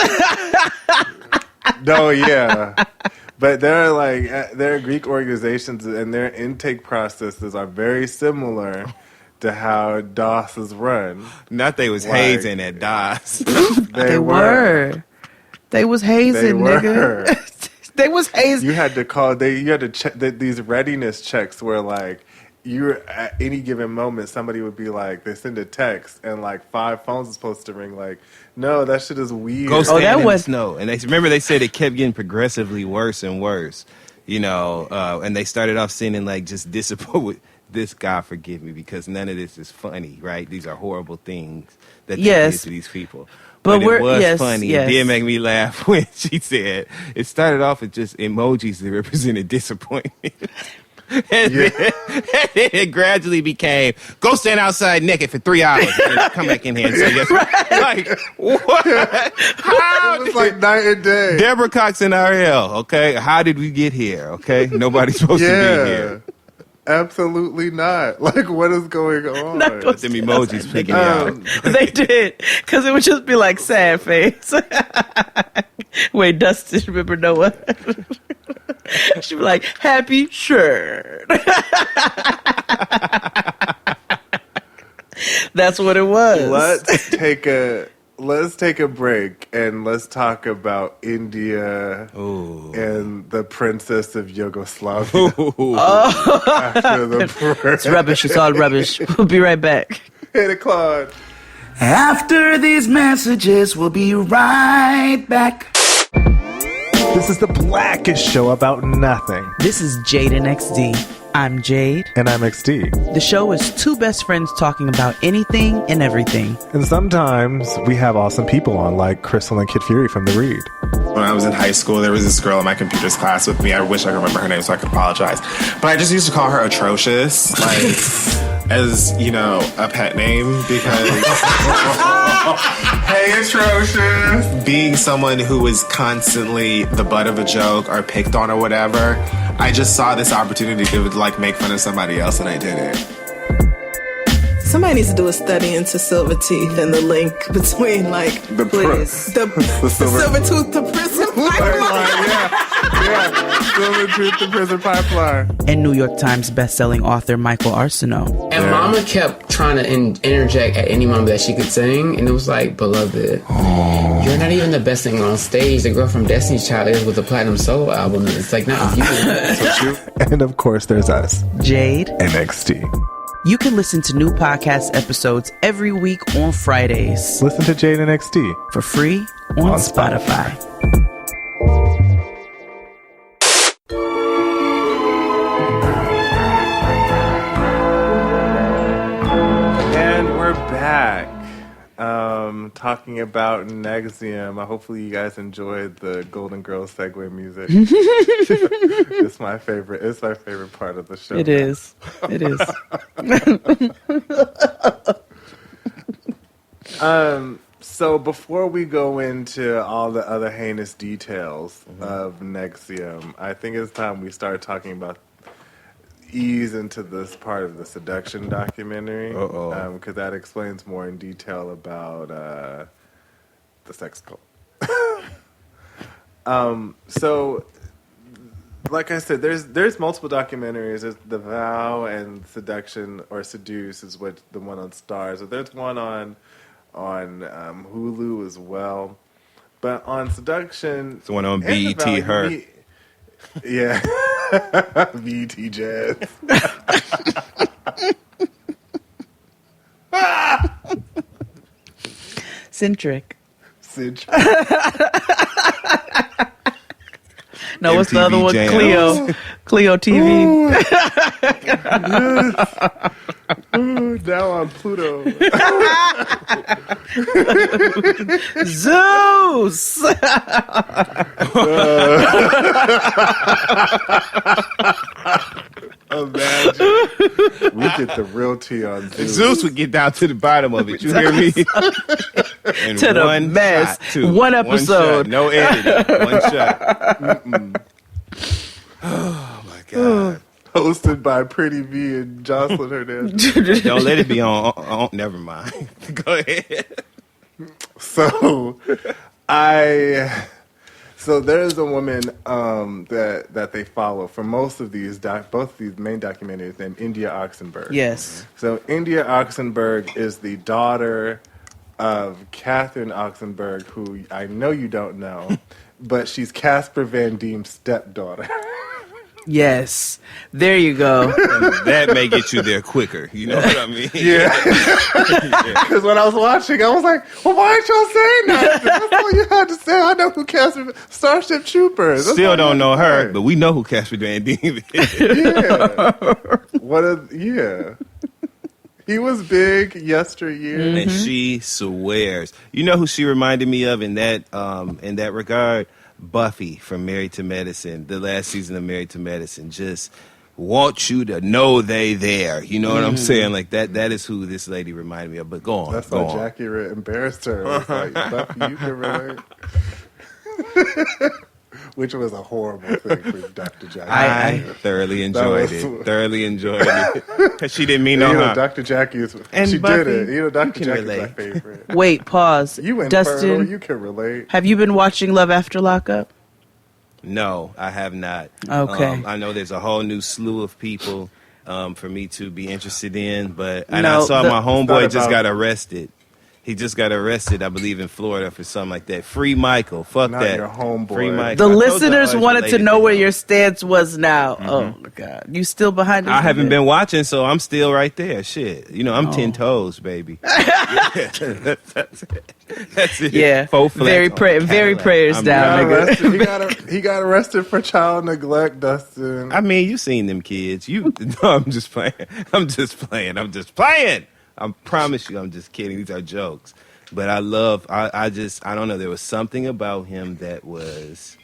No, yeah. But there are Greek organizations, and their intake processes are very similar to how DOS is run. Not they was hazing at DOS. They were. They was hazing, nigga. They was hazing. You had to check these readiness checks where like you're at any given moment, somebody would be like, they send a text and like 5 phones are supposed to ring. Like, no, that shit is weird. Go stand in the snow. And they said it kept getting progressively worse and worse, and they started off sending like just disappointed. This, God forgive me, because none of this is funny, right? These are horrible things that they do to these people. But it was funny. It did make me laugh when she said it started off with just emojis that represented disappointment. And then it gradually became, go stand outside naked for 3 hours and come back in here and say yes. Like, what? How? It was like night and day. Deborah Cox and RL, okay? How did we get here, okay? Nobody's supposed to be here. Absolutely not. Like, what is going on? Them emojis picking out. They did. Because it would just be like sad face. Wait, Dustin, remember Noah? She'd be like, happy shirt. That's what it was. Let's take a break and let's talk about India and the Princess of Yugoslavia. After the break. It's rubbish. It's all rubbish. We'll be right back. Hit it, Claude. After these messages, we'll be right back. This is the blackest show about nothing. This is Jade and XD. I'm Jade. And I'm XD. The show is two best friends talking about anything and everything. And sometimes we have awesome people on, like Crystal and Kid Fury from The Read. When I was in high school, there was this girl in my computers class with me. I wish I could remember her name so I could apologize. But I just used to call her Atrocious, like, as, a pet name, because... Hey, Atrocious! Being someone who was constantly the butt of a joke or picked on or whatever, I just saw this opportunity to, make fun of somebody else, and I did it. Somebody needs to do a study into silver teeth and the link between, the silver tooth to prison pipeline. Yeah, silver tooth to prison pipeline. And New York Times bestselling author Michael Arsenault. And Mama kept trying to interject at any moment that she could sing, and it was like, beloved, you're not even the best singer on stage. The girl from Destiny's Child is with the Platinum Solo album. It's like, not you. So true. And of course, there's us, Jade and XD. You can listen to new podcast episodes every week on Fridays. Listen to Jade and XD for free on Spotify. And we're back. Talking about NXIVM. Hopefully you guys enjoyed the Golden Girls segue music. It's my favorite. It's my favorite part of the show. It is. It is. So before we go into all the other heinous details of NXIVM, I think it's time we start talking about ease into this part of the seduction documentary, because that explains more in detail about the sex cult. So, like I said, there's multiple documentaries. There's The Vow and Seduction or Seduce is what the one on Stars. So there's one on Hulu as well. But on Seduction, it's the one on BET. Her. Yeah. VT Jazz. Centric. No, what's the other one? Jams. Cleo TV. Ooh, now I'm Pluto. Zeus. Imagine. We get the real tea on Zeus. Zeus would get down to the bottom of it. You hear me? And To the mess. shot, too. One episode. One shot. No editing. One shot. Oh my God. Hosted by Pretty V and Jocelyn Hernandez. Don't let it be on. Never mind. Go ahead. So there's a woman that they follow for most of these both of these main documentaries named India Oxenberg. Yes. So India Oxenberg is the daughter of Catherine Oxenberg, who I know you don't know, but she's Casper Van Dien's stepdaughter. Yes. There you go. That may get you there quicker. You know what I mean? Yeah. Because when I was watching, I was like, well, why aren't y'all saying that? That's all you had to say. I know who Casper... Starship Troopers. That's Still don't know her, say. but we know who Casper Van Dien is. Yeah. He was big yesteryear. And she swears. You know who she reminded me of in that regard? Buffy from Married to Medicine, the last season of Married to Medicine. Just want you to know they there. You know what I'm saying? Like that is who this lady reminded me of. But go on. That's go why on. Jackie embarrassed her. It was like, Buffy, you can relate. Which was a horrible thing for Dr. Jackie. I thoroughly enjoyed it. Thoroughly enjoyed it. Because she didn't mean no harm. Dr. Jackie is... And she Buffy, did it. Dr. Jackie's relate. my favorite. Wait, pause. You and Dustin, you can relate. have you been watching Love After Lockup? No, I have not. Okay. I know there's a whole new slew of people for me to be interested in, but I No, saw my homeboy just got about- arrested. He just got arrested, I believe, in Florida for something like that. Michael. Fuck Not that. your homeboy. Free Michael. The I told listeners y'all I was wanted to related know where him. your stance was now. Oh, my God. You still behind this? I haven't nigga? been watching, so I'm still right there. Shit. You know, I'm 10 toes, baby. That's it. Yeah. Faux flex Very, on the very Cadillac. prayers I'm down, not- nigga. He got arrested for child neglect, Dustin. I mean, you seen them kids. No, I'm just playing. I'm just playing. I promise you, I'm just kidding. These are jokes. But I don't know. There was something about him that was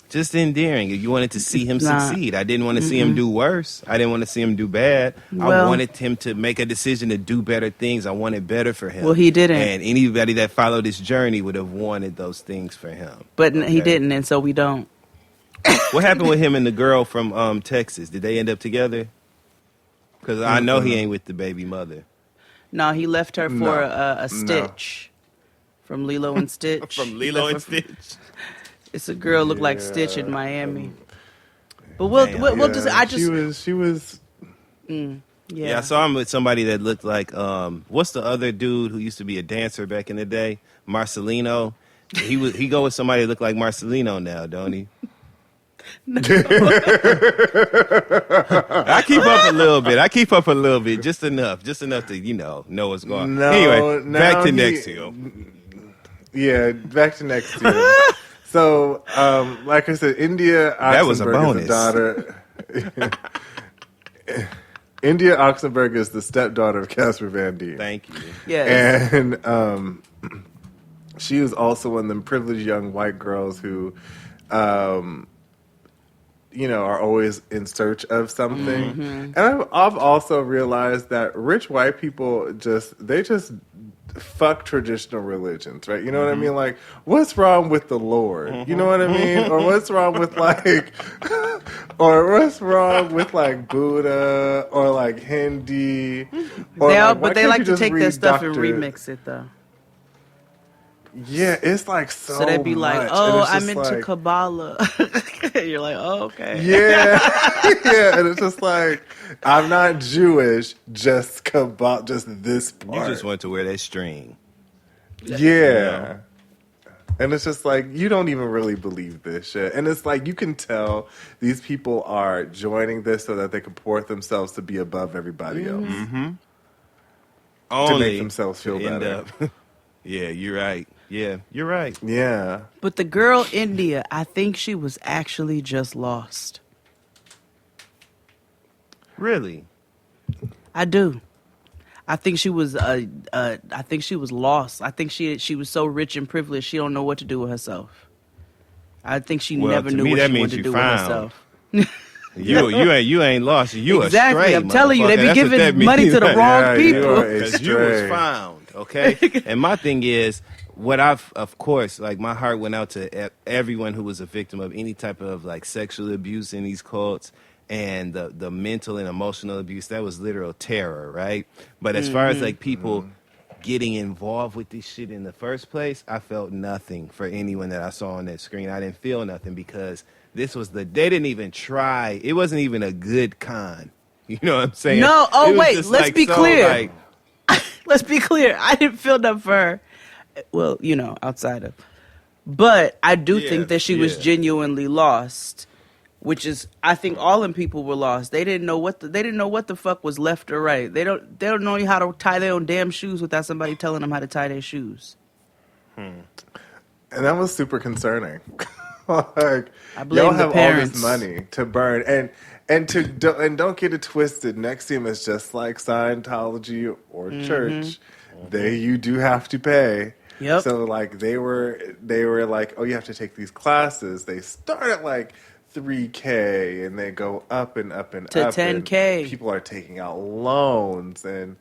just endearing. You wanted to see him succeed. I didn't want to see him do worse. I didn't want to see him do bad. I Well- wanted him to make a decision to do better things. I wanted better for him. Well, he didn't. And anybody that followed his journey would have wanted those things for him. But he didn't, and so we don't. What happened with him and the girl from Texas? Did they end up together? Because I know he ain't with the baby mother. No, he left her for a Stitch from Lilo and Stitch. From Lilo and Stitch. It's a girl looked like Stitch in Miami. But we'll just. I just. She was. Yeah, I saw him with somebody that looked like what's the other dude who used to be a dancer back in the day? Marcelino. He go with somebody that looked like Marcelino now, don't he? I keep up a little bit, just enough to know what's going on. Anyway, back to next year. Yeah, back to next year. So, like I said, India Oxenberg That was a bonus. is the daughter. India Oxenberg is the stepdaughter of Casper Van Dien. Thank you. Yes. And she was also one of them privileged young white girls who, are always in search of something. And I've also realized that rich white people just fuck traditional religions, right? You know what I mean? Like, what's wrong with the Lord? You know what I mean? Or what's wrong with like Buddha or like Hindi? Or But they like to take their stuff and remix it though. Yeah, it's like So they'd be like, much. "Oh, And it's I'm just into like, Kabbalah." You're like, "Oh, okay." Yeah, yeah, and it's just like, I'm not Jewish, just Kabbalah, just this part. You just want to wear that string. Yeah. And it's just like, you don't even really believe this shit. And it's like, you can tell these people are joining this so that they can port themselves to be above everybody else. To make themselves feel better. Yeah, you're right. Yeah, you're right. Yeah. But the girl India, I think she was actually just lost. Really? I do. I think she was. I think she was lost. I think she was so rich and privileged she don't know what to do with herself. I think she never to knew me, what that she means wanted to you do found. with herself. You ain't lost. You exactly. a stray. I'm telling you, they be motherfucker. That's what that giving money means. to the wrong people. You are a Because you was stray. found, okay? And my thing is, of course, like my heart went out to everyone who was a victim of any type of like sexual abuse in these cults and the mental and emotional abuse. That was literal terror, right? But as far as like people getting involved with this shit in the first place, I felt nothing for anyone that I saw on that screen. I didn't feel nothing because they didn't even try. It wasn't even a good con. You know what I'm saying? No, wait, let's like be clear. Like, Let's be clear. I didn't feel nothing for her. Well, outside of. But I do think that she was genuinely lost, which is, I think all them people were lost. They didn't know what the fuck was left or right. They don't know how to tie their own damn shoes without somebody telling them how to tie their shoes. And that was super concerning. Like, I blame y'all the have parents. all this money to burn, and don't get it twisted. NXIVM is just like Scientology or church. You do have to pay. Yep. So like they were like, oh, you have to take these classes. They start at like $3,000 and they go up and up and to up. $10,000. People are taking out loans and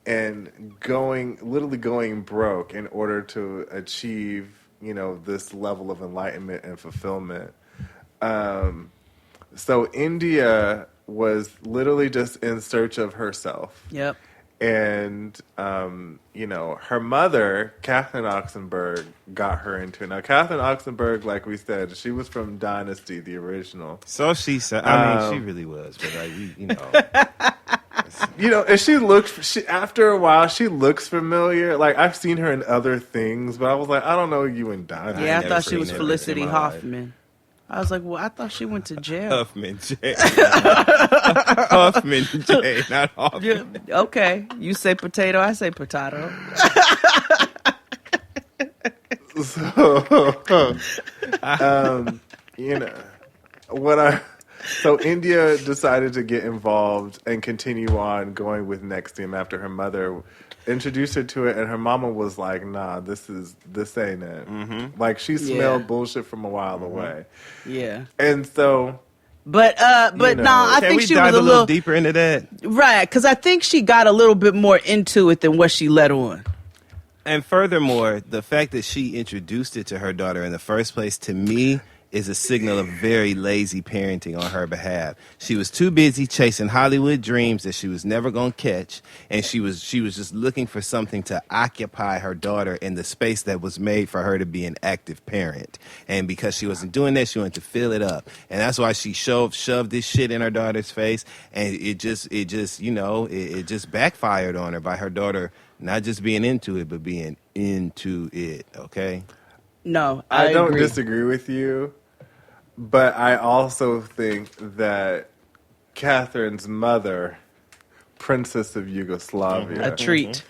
literally going broke in order to achieve, this level of enlightenment and fulfillment. So India was literally just in search of herself. Yep. And, her mother, Catherine Oxenberg, got her into it. Now, Catherine Oxenberg, like we said, she was from Dynasty, the original. so she said, I mean, she really was, but like, and after a while, she looks familiar. Like, I've seen her in other things, but I was like, I don't know you in Dynasty. Yeah, I thought she was Felicity Huffman. I was like, well, I thought she went to jail. Huffman J. Huffman J, not Hoffman. Yeah, okay. You say potato, I say potato. So India decided to get involved and continue on going with NXIVM after her mother introduced her to it, and her mama was like, nah, this ain't it. Mm-hmm. Like, she smelled bullshit from a while away. Yeah. And so... But no, I think she was a little deeper into that. Right, because I think she got a little bit more into it than what she let on. And furthermore, the fact that she introduced it to her daughter in the first place, to me, is a signal of very lazy parenting on her behalf. She was too busy chasing Hollywood dreams that she was never going to catch, and she was just looking for something to occupy her daughter in the space that was made for her to be an active parent. And because she wasn't doing that, she wanted to fill it up. And that's why she shoved this shit in her daughter's face, and it just backfired on her by her daughter not just being into it, but being into it, okay? No, I don't agree. disagree with you, but I also think that Catherine's mother, Princess of Yugoslavia, a treat.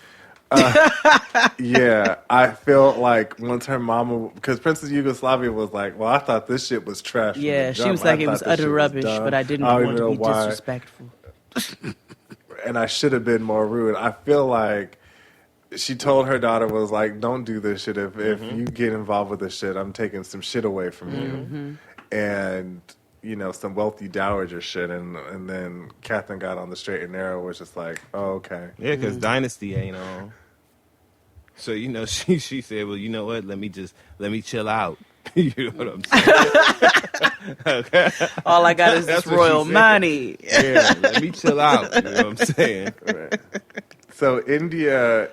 Yeah, I feel like once her mama, because Princess of Yugoslavia was like, well, I thought this shit was trash. Yeah, she was like, it was utter rubbish, but I didn't want to be disrespectful. And I should have been more rude. I feel like she told her daughter, was like, don't do this shit. If you get involved with this shit, I'm taking some shit away from you. And, some wealthy dowager shit. And then Catherine got on the straight and narrow, was just like, oh, okay. Yeah, because Dynasty ain't on. So, she said, well, you know what? Let me chill out. You know what I'm saying? Okay. All I got is this royal money. Yeah, let me chill out. You know what I'm saying? Right. So India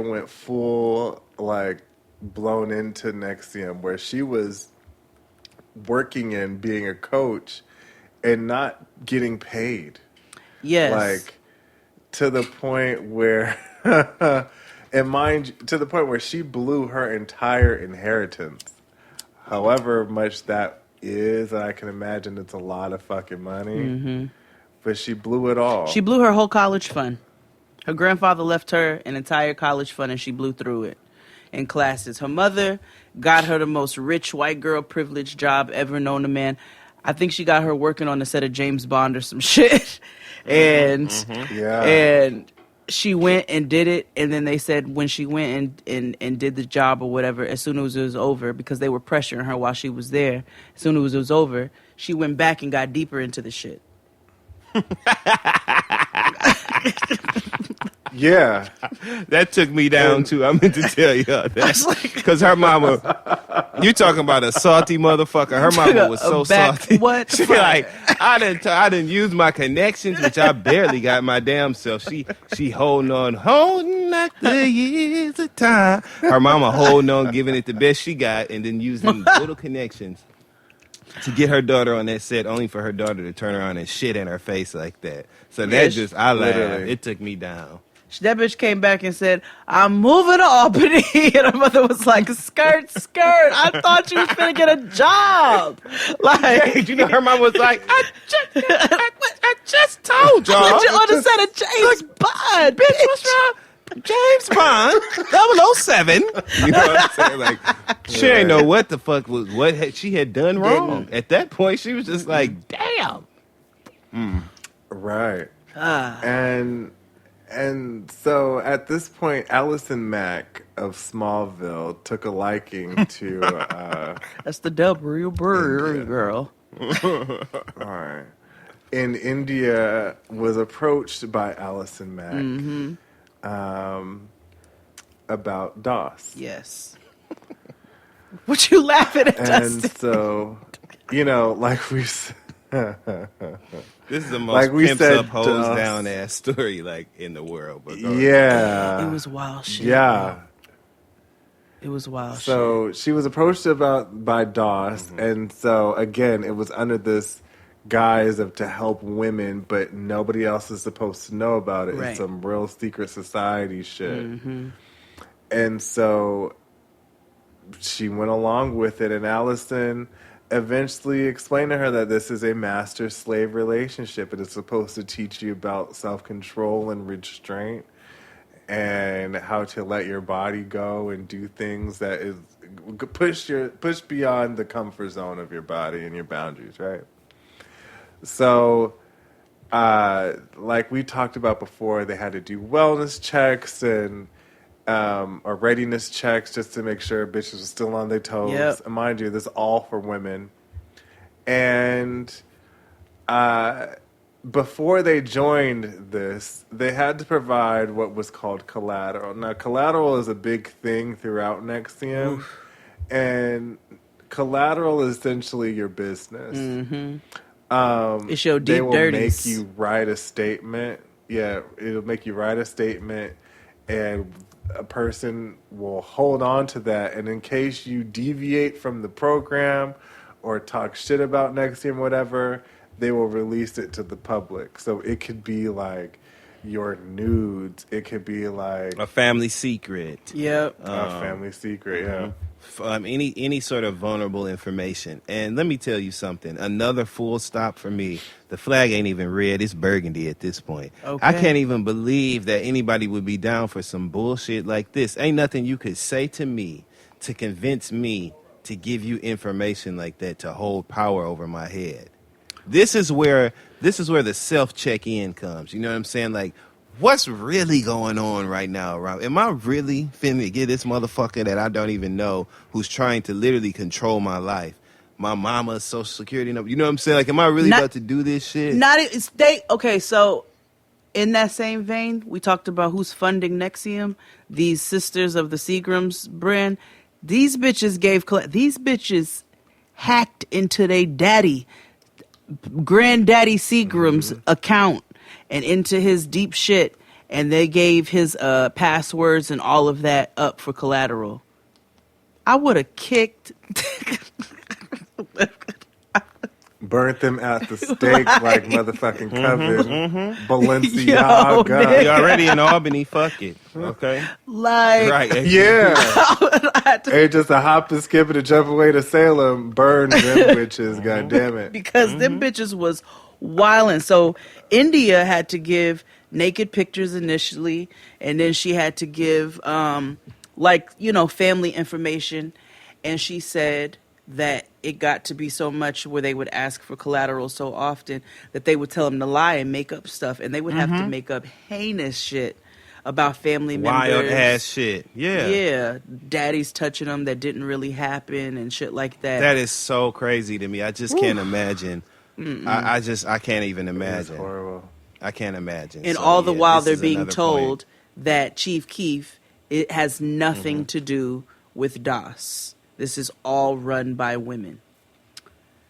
went full, like, blown into NXIVM, where she was working and being a coach and not getting paid. Yes. Like, to the point where, to the point where she blew her entire inheritance. However much that is, I can imagine it's a lot of fucking money. But she blew it all. She blew her whole college fund. Her grandfather left her an entire college fund, and she blew through it in classes. Her mother got her the most rich white girl privileged job ever known to man. I think she got her working on the set of James Bond or some shit. And she went and did it, and then they said when she went and did the job or whatever, as soon as it was over, because they were pressuring her while she was there, as soon as it was over, she went back and got deeper into the shit. Yeah. That took me down too. I meant to tell y'all that because her mama, you talking about a salty motherfucker. Her mama was so salty. What? She like, I didn't use my connections, which I barely got my damn self. She holding on like the years of time. Her mama holding on, giving it the best she got, and then using little connections to get her daughter on that set, only for her daughter to turn around and shit in her face like that. So that I laughed. Literally. It took me down. That bitch came back and said, I'm moving to Albany. And her mother was like, skirt. I thought you was going to get a job. Like, you know, her mom was like, I just told y'all. I put you on the set of James Bond. Bitch, what's wrong? James Bond, 007. You know what I'm saying? Like, she ain't know what the fuck she had done wrong. At that point, she was just like, damn. Right. And so at this point, Allison Mack of Smallville took a liking to... That's the W girl. All right. In India, was approached by Allison Mack about DOS. Yes. What you laughing at, And Dustin? so, you know, like we This is the most like we pimps said, up, hoes down ass story like in the world. But yeah. It was wild shit. Yeah. It was wild shit. So she was approached by DOS, and so again, it was under this guise of to help women, but nobody else is supposed to know about it. Right. It's some real secret society shit. And so she went along with it, and Allison eventually explained to her that this is a master-slave relationship. It is supposed to teach you about self-control and restraint and how to let your body go and do things that is push beyond the comfort zone of your body and your boundaries, right? So, like we talked about before, they had to do wellness checks and or readiness checks just to make sure bitches were still on their toes. Yep. And mind you, this is all for women. And before they joined this, they had to provide what was called collateral. Now, collateral is a big thing throughout NXIVM. And collateral is essentially your business. It's your deep they will dirties. make you write a statement. Yeah, it'll make you write a statement, and a person will hold on to that. And in case you deviate from the program or talk shit about NXIVM, whatever, they will release it to the public. So it could be like your nudes. It could be like a family secret. Yep. A family secret, yeah. Any sort of vulnerable information. And let me tell you something. Another full stop for me. The flag ain't even red. It's burgundy at this point. Okay. I can't even believe that anybody would be down for some bullshit like this. Ain't nothing you could say to me to convince me to give you information like that to hold power over my head. This is where the self-check-in comes. You know what I'm saying? Like, what's really going on right now around? Am I really finna get this motherfucker that I don't even know who's trying to literally control my life? My mama's social security number. You know what I'm saying? Like, am I really about to do this shit? Okay, so in that same vein, we talked about who's funding NXIVM. These sisters of the Seagrams brand. These bitches hacked into their granddaddy Seagram's account and into his deep shit, and they gave his passwords and all of that up for collateral. I would have kicked. Burnt them at the stake like motherfucking Coven. Balenciaga. Yo, You're already in Albany, fuck it. Okay? Like, right. Yeah. Hey, just a hop and skip and a jump away to Salem. Burn them bitches, goddammit. because them bitches was wildin'. So India had to give naked pictures initially, and then she had to give family information, and she said that it got to be so much where they would ask for collateral so often that they would tell them to lie and make up stuff, and they would have to make up heinous shit about family members. Wild ass shit. Yeah. Yeah. Daddies touching them that didn't really happen and shit like that. That is so crazy to me. I just can't imagine I can't even imagine. It's horrible. I can't imagine. And So, all the yeah, while this they're is being another told point. that Chief Keef, it has nothing to do with DOS. This is all run by women.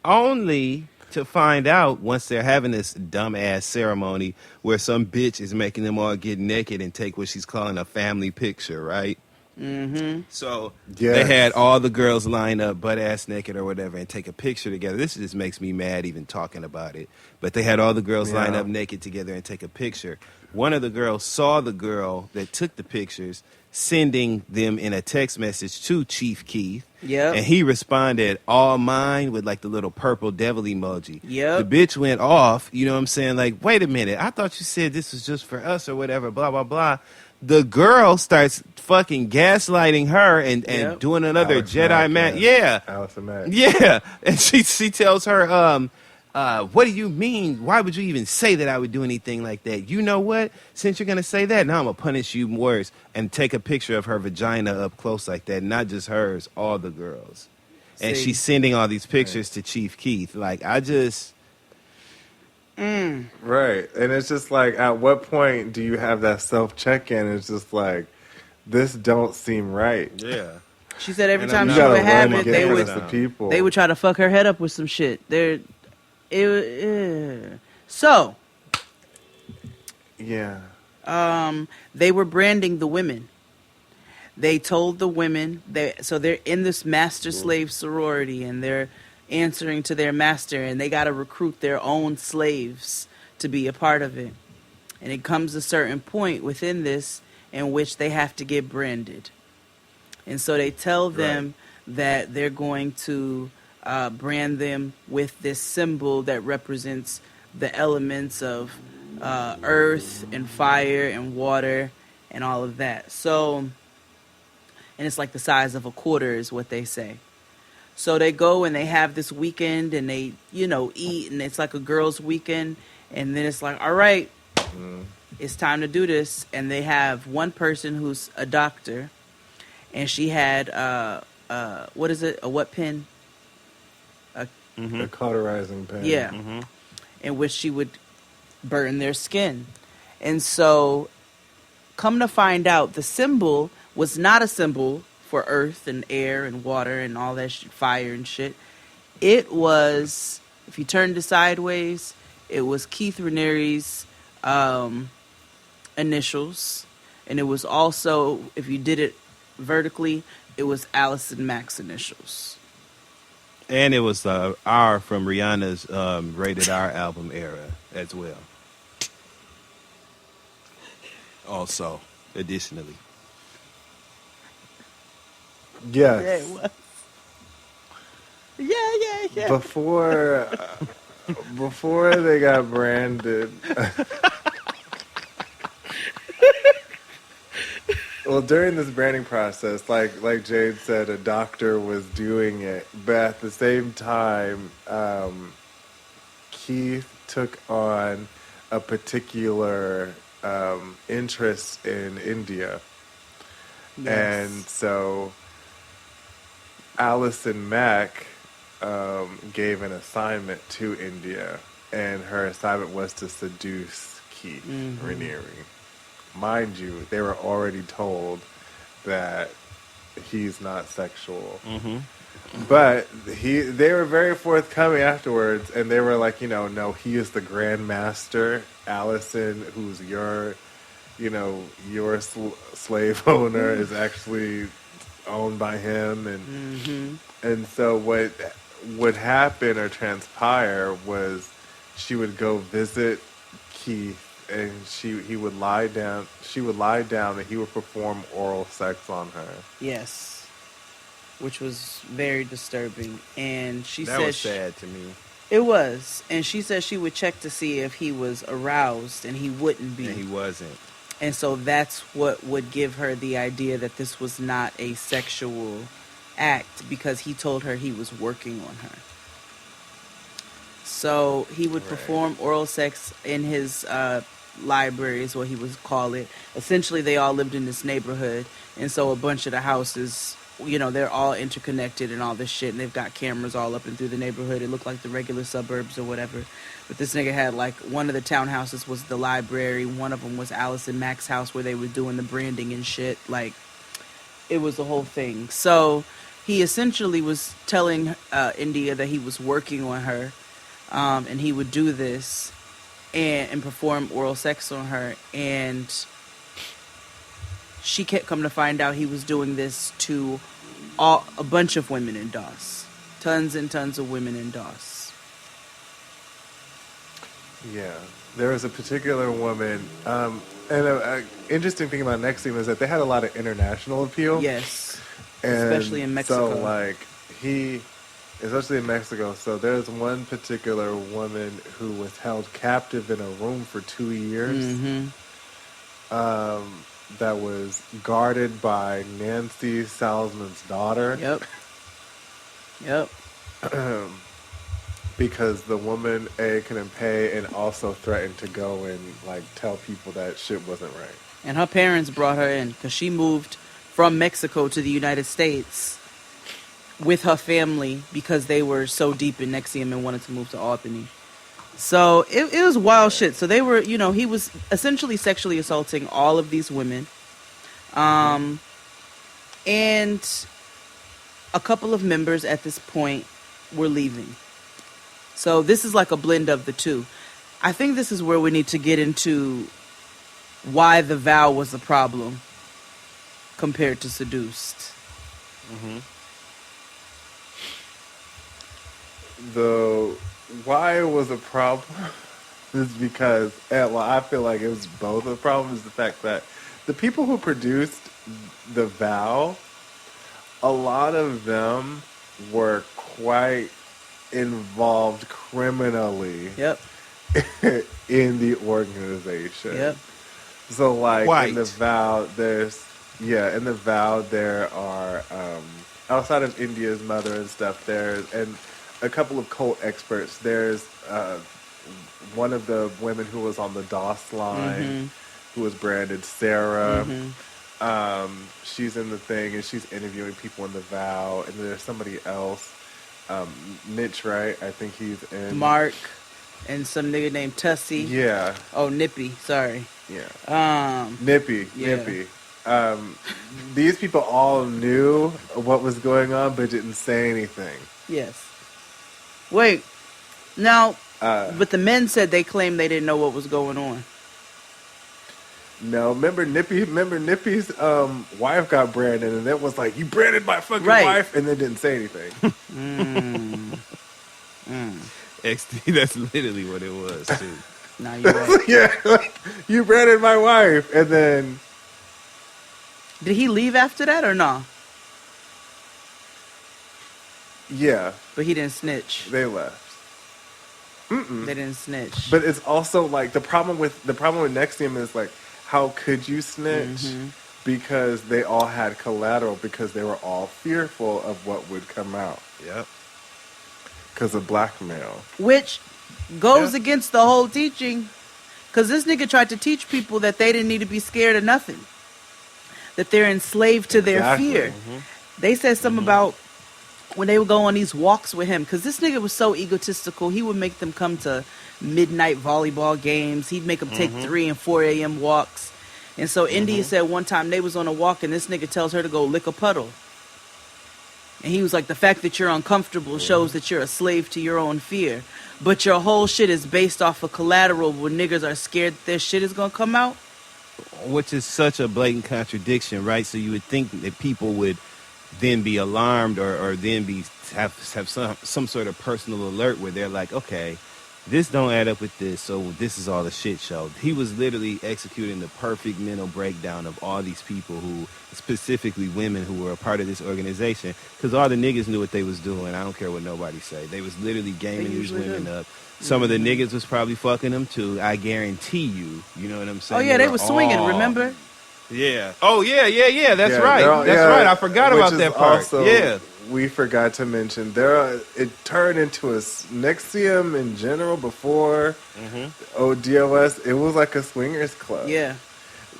Only to find out once they're having this dumbass ceremony where some bitch is making them all get naked and take what she's calling a family picture, right? Mm-hmm. So they had all the girls line up butt ass naked or whatever and take a picture together. This just makes me mad even talking about it. But they had all the girls line up naked together and take a picture. One of the girls saw the girl that took the pictures sending them in a text message to Chief Keith. Yep. And he responded, all mine, with like the little purple devil emoji. Yep. The bitch went off, you know what I'm saying? Like, wait a minute, I thought you said this was just for us or whatever, blah, blah, blah. The girl starts fucking gaslighting her and doing another Alex Jedi Mack, man. Yeah. Allison Mack. Yeah. And she tells her, what do you mean? Why would you even say that I would do anything like that? You know what? Since you're going to say that, now I'm going to punish you worse and take a picture of her vagina up close like that. Not just hers, all the girls. And she's sending all these pictures to Chief Keith. Like, I just... Right. And it's just like, at what point do you have that self-check-in? It's just like, this don't seem right. Yeah. She said every And time I'm she not would a have run it, against they would try to fuck her head up with some shit. So, yeah. They were branding the women. They told the women so they're in this master slave sorority and they're answering to their master and they got to recruit their own slaves to be a part of it. And it comes a certain point within this in which they have to get branded. And so they tell them that they're going to brand them with this symbol that represents the elements of earth and fire and water and all of that. So, and it's like the size of a quarter is what they say. So they go and they have this weekend and they, eat and it's like a girls' weekend. And then it's like, all right, it's time to do this. And they have one person who's a doctor and she had, what is it? A what pen? A cauterizing pen. Yeah. In which she would burn their skin. And so, come to find out, the symbol was not a symbol for earth and air and water and all that shit, fire and shit. It was, if you turned it sideways, it was Keith Raniere's initials. And it was also, if you did it vertically, it was Allison Mack's initials. And it was R from Rihanna's Rated R album era as well. Also, additionally. Yes. Yeah, it was. Yeah. Before they got branded. Well, during this branding process, like Jade said, a doctor was doing it, but at the same time, Keith took on a particular interest in India. Yes. And so Allison Mack gave an assignment to India, and her assignment was to seduce Keith Raniere. Mind you, they were already told that he's not sexual. But they were very forthcoming afterwards, and they were like, no, he is the Grand Master. Allison, who's your slave owner, is actually owned by him. And so what would happen or transpire was she would go visit Keith, and she would lie down, and he would perform oral sex on her. Yes. Which was very disturbing. And she said... That was sad to me. It was. And she said she would check to see if he was aroused, and he wouldn't be. And he wasn't. And so that's what would give her the idea that this was not a sexual act, because he told her he was working on her. So he would perform oral sex in his library, is what he would call it. Essentially, they all lived in this neighborhood, and so a bunch of the houses you know, they're all interconnected and all this shit, and they've got cameras all up and through the neighborhood. It looked like the regular suburbs or whatever. But this nigga had, like, one of the townhouses was the library. One of them was Alice and Mac's house where they were doing the branding and shit. Like, it was the whole thing. So he essentially was telling India that he was working on her, and he would do this and perform oral sex on her. And she kept coming to find out he was doing this to a bunch of women in DOS. Tons and tons of women in DOS. Yeah. There was a particular woman, and an interesting thing about NXIVM is that they had a lot of international appeal. Yes. And especially in Mexico. So, like, especially in Mexico, so there's one particular woman who was held captive in a room for 2 years. Mm-hmm. That was guarded by Nancy Salzman's daughter. Yep. Because the woman couldn't pay and also threatened to go and like tell people that shit wasn't right. And her parents brought her in because she moved from Mexico to the United States with her family because they were so deep in NXIVM and wanted to move to Albany. So it was wild shit. So they were, you know, he was essentially sexually assaulting all of these women. And a couple of members at this point were leaving. So this is like a blend of the two. I think this is where we need to get into why the vow was the problem compared to seduced. The why it was a problem is because, well, I feel like it was both a problem. Is the fact that the people who produced the vow, a lot of them were quite involved criminally. In the organization. So, like, in the vow, there are outside of India's mother and stuff. And a couple of cult experts. There's one of the women who was on the DOS line, who was branded Sarah. She's in the thing, and she's interviewing people in the vow. And there's somebody else, Mitch, right? I think he's in Mark, and some nigga named Tussie. Yeah. Oh, Nippy. Sorry. Yeah. Nippy. These people all knew what was going on, but didn't say anything. Yes. Wait. Now, but the men said they claimed they didn't know what was going on. No, remember Nippy's wife got branded, and it was like, you branded my fucking wife, and then didn't say anything. XD, that's literally what it was, too. Nah, you're right. Yeah, like, you branded my wife, and then... Did he leave after that, or no? Yeah. But he didn't snitch. They left. They didn't snitch. But it's also, like, the problem with NXIVM is, like, how could you snitch? Because they all had collateral, because they were all fearful of what would come out. Yep. Because of blackmail. Which goes against the whole teaching. Because this nigga tried to teach people that they didn't need to be scared of nothing. That they're enslaved to their fear. They said something about when they would go on these walks with him. Because this nigga was so egotistical. He would make them come to midnight volleyball games. He'd make them take 3 and 4 a.m. walks. And so India said one time they was on a walk and this nigga tells her to go lick a puddle. And he was like, the fact that you're uncomfortable shows that you're a slave to your own fear. But your whole shit is based off of collateral where niggas are scared that their shit is going to come out. Which is such a blatant contradiction, right? So you would think that people would then be alarmed or then have some sort of personal alert where they're like, okay, this don't add up with this, so this is all a shit show. He was literally executing the perfect mental breakdown of all these people who, specifically women who were a part of this organization, because all the niggas knew what they was doing. I don't care what nobody say. They was literally gaming these women up. Some of the niggas was probably fucking them too. I guarantee you. You know what I'm saying? Oh yeah, they were swinging. Remember? Yeah. Oh yeah. That's right. That's right. I forgot about that part. Also, we forgot to mention it turned into a NXIVM in general before ODOS. It was like a swingers club. Yeah.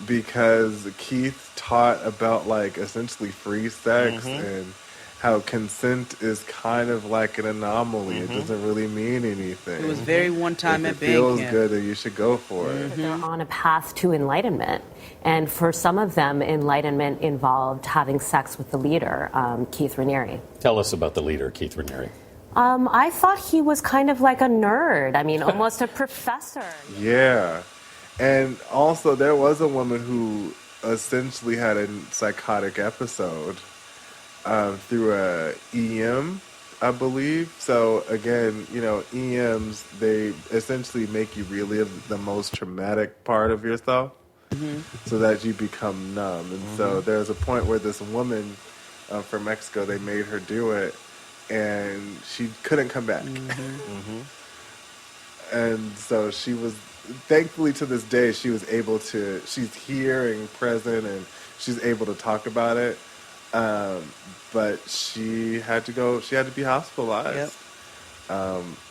because Keith taught about like essentially free sex and how consent is kind of like an anomaly. It doesn't really mean anything. It was very one time if at it band feels camp. good, then you should go for it. They're on a path to enlightenment. And for some of them, enlightenment involved having sex with the leader, Keith Raniere. Tell us about the leader, Keith Raniere. I thought he was kind of like a nerd. I mean, almost a professor. Yeah. And also, there was a woman who essentially had a psychotic episode through a EM, I believe. So again, you know, EMs, they essentially make you relive the most traumatic part of yourself so that you become numb. And so there's a point where this woman from Mexico, they made her do it, and she couldn't come back. And so she was, thankfully to this day, she was able to, she's here and present, and she's able to talk about it. But she had to go, she had to be hospitalized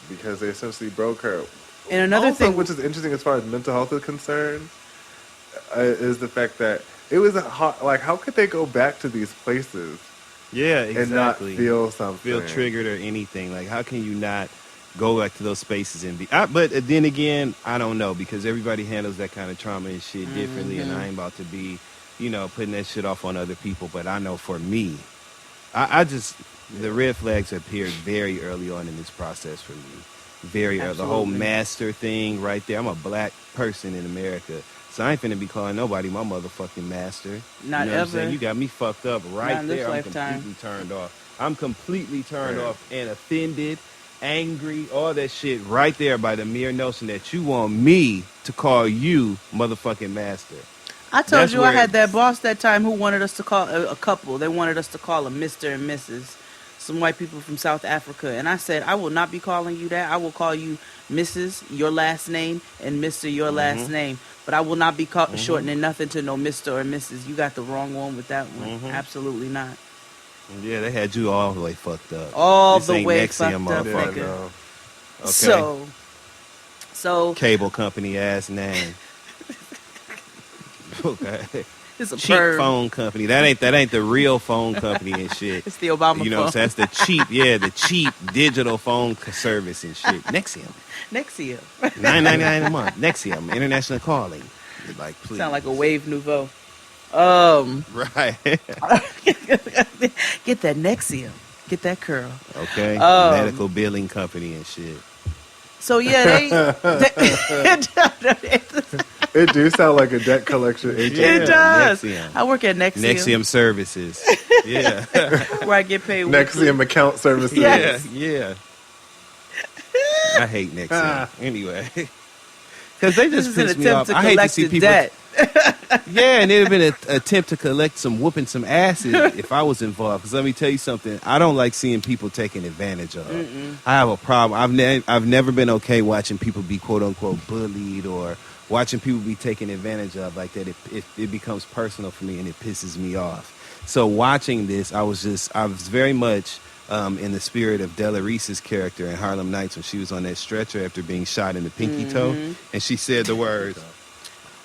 because they essentially broke her. And another also, thing, which is interesting as far as mental health is concerned, is the fact that it was like, how could they go back to these places? Yeah, exactly. And not feel something. Feel triggered or anything. Like, how can you not go back to those spaces and be... but then again, I don't know, because everybody handles that kind of trauma and shit differently, and I ain't about to be, you know, putting that shit off on other people. But I know for me, I just... The red flags appeared very early on in this process for me. Very early. The whole master thing right there. I'm a black person in America, so I ain't finna be calling nobody my motherfucking master. Not you know ever. What I'm saying? You got me fucked up right Not in this there. lifetime. I'm completely turned off. I'm completely turned off and offended, angry, all that shit right there by the mere notion that you want me to call you motherfucking master. I told That's you I where had that boss that time who wanted us to call a couple. They wanted us to call them Mr. and Mrs. Some white people from South Africa. And I said, I will not be calling you that. I will call you Mrs., your last name, and Mr., your last name. But I will not be shortening nothing to no Mr. or Mrs. You got the wrong one with that one. Absolutely not. Yeah, they had you all the way fucked up. All This the ain't way NXIVM, fucked up, motherfucker. nigga. Okay. So cable company ass name. Okay. It's a cheap bird. phone company. That ain't the real phone company and shit. It's the Obama You know, phone. so that's the cheap digital phone service and shit. NXIVM. NXIVM. $9.99 a month. NXIVM. International calling. Like, please. Sound like a Wave Nouveau. Right. Get that NXIVM. Get that curl. Okay. Medical billing company and shit. So yeah, It do sound like a debt collection agent. It does. NXIVM. I work at NXIVM. NXIVM Services. Yeah. Where I get paid. NXIVM account services. Yeah. I hate NXIVM. Anyway. Because they just piss me off. I hate to see people. Debt. Yeah, and it'd have been an attempt to collect whooping some asses if I was involved. Because let me tell you something, I don't like seeing people taken advantage of. I have a problem. I've never been okay watching people be quote unquote bullied or watching people be taken advantage of like that. It becomes personal for me and it pisses me off. So watching this, I was very much in the spirit of Della Reese's character in Harlem Nights when she was on that stretcher after being shot in the pinky toe, and she said the words,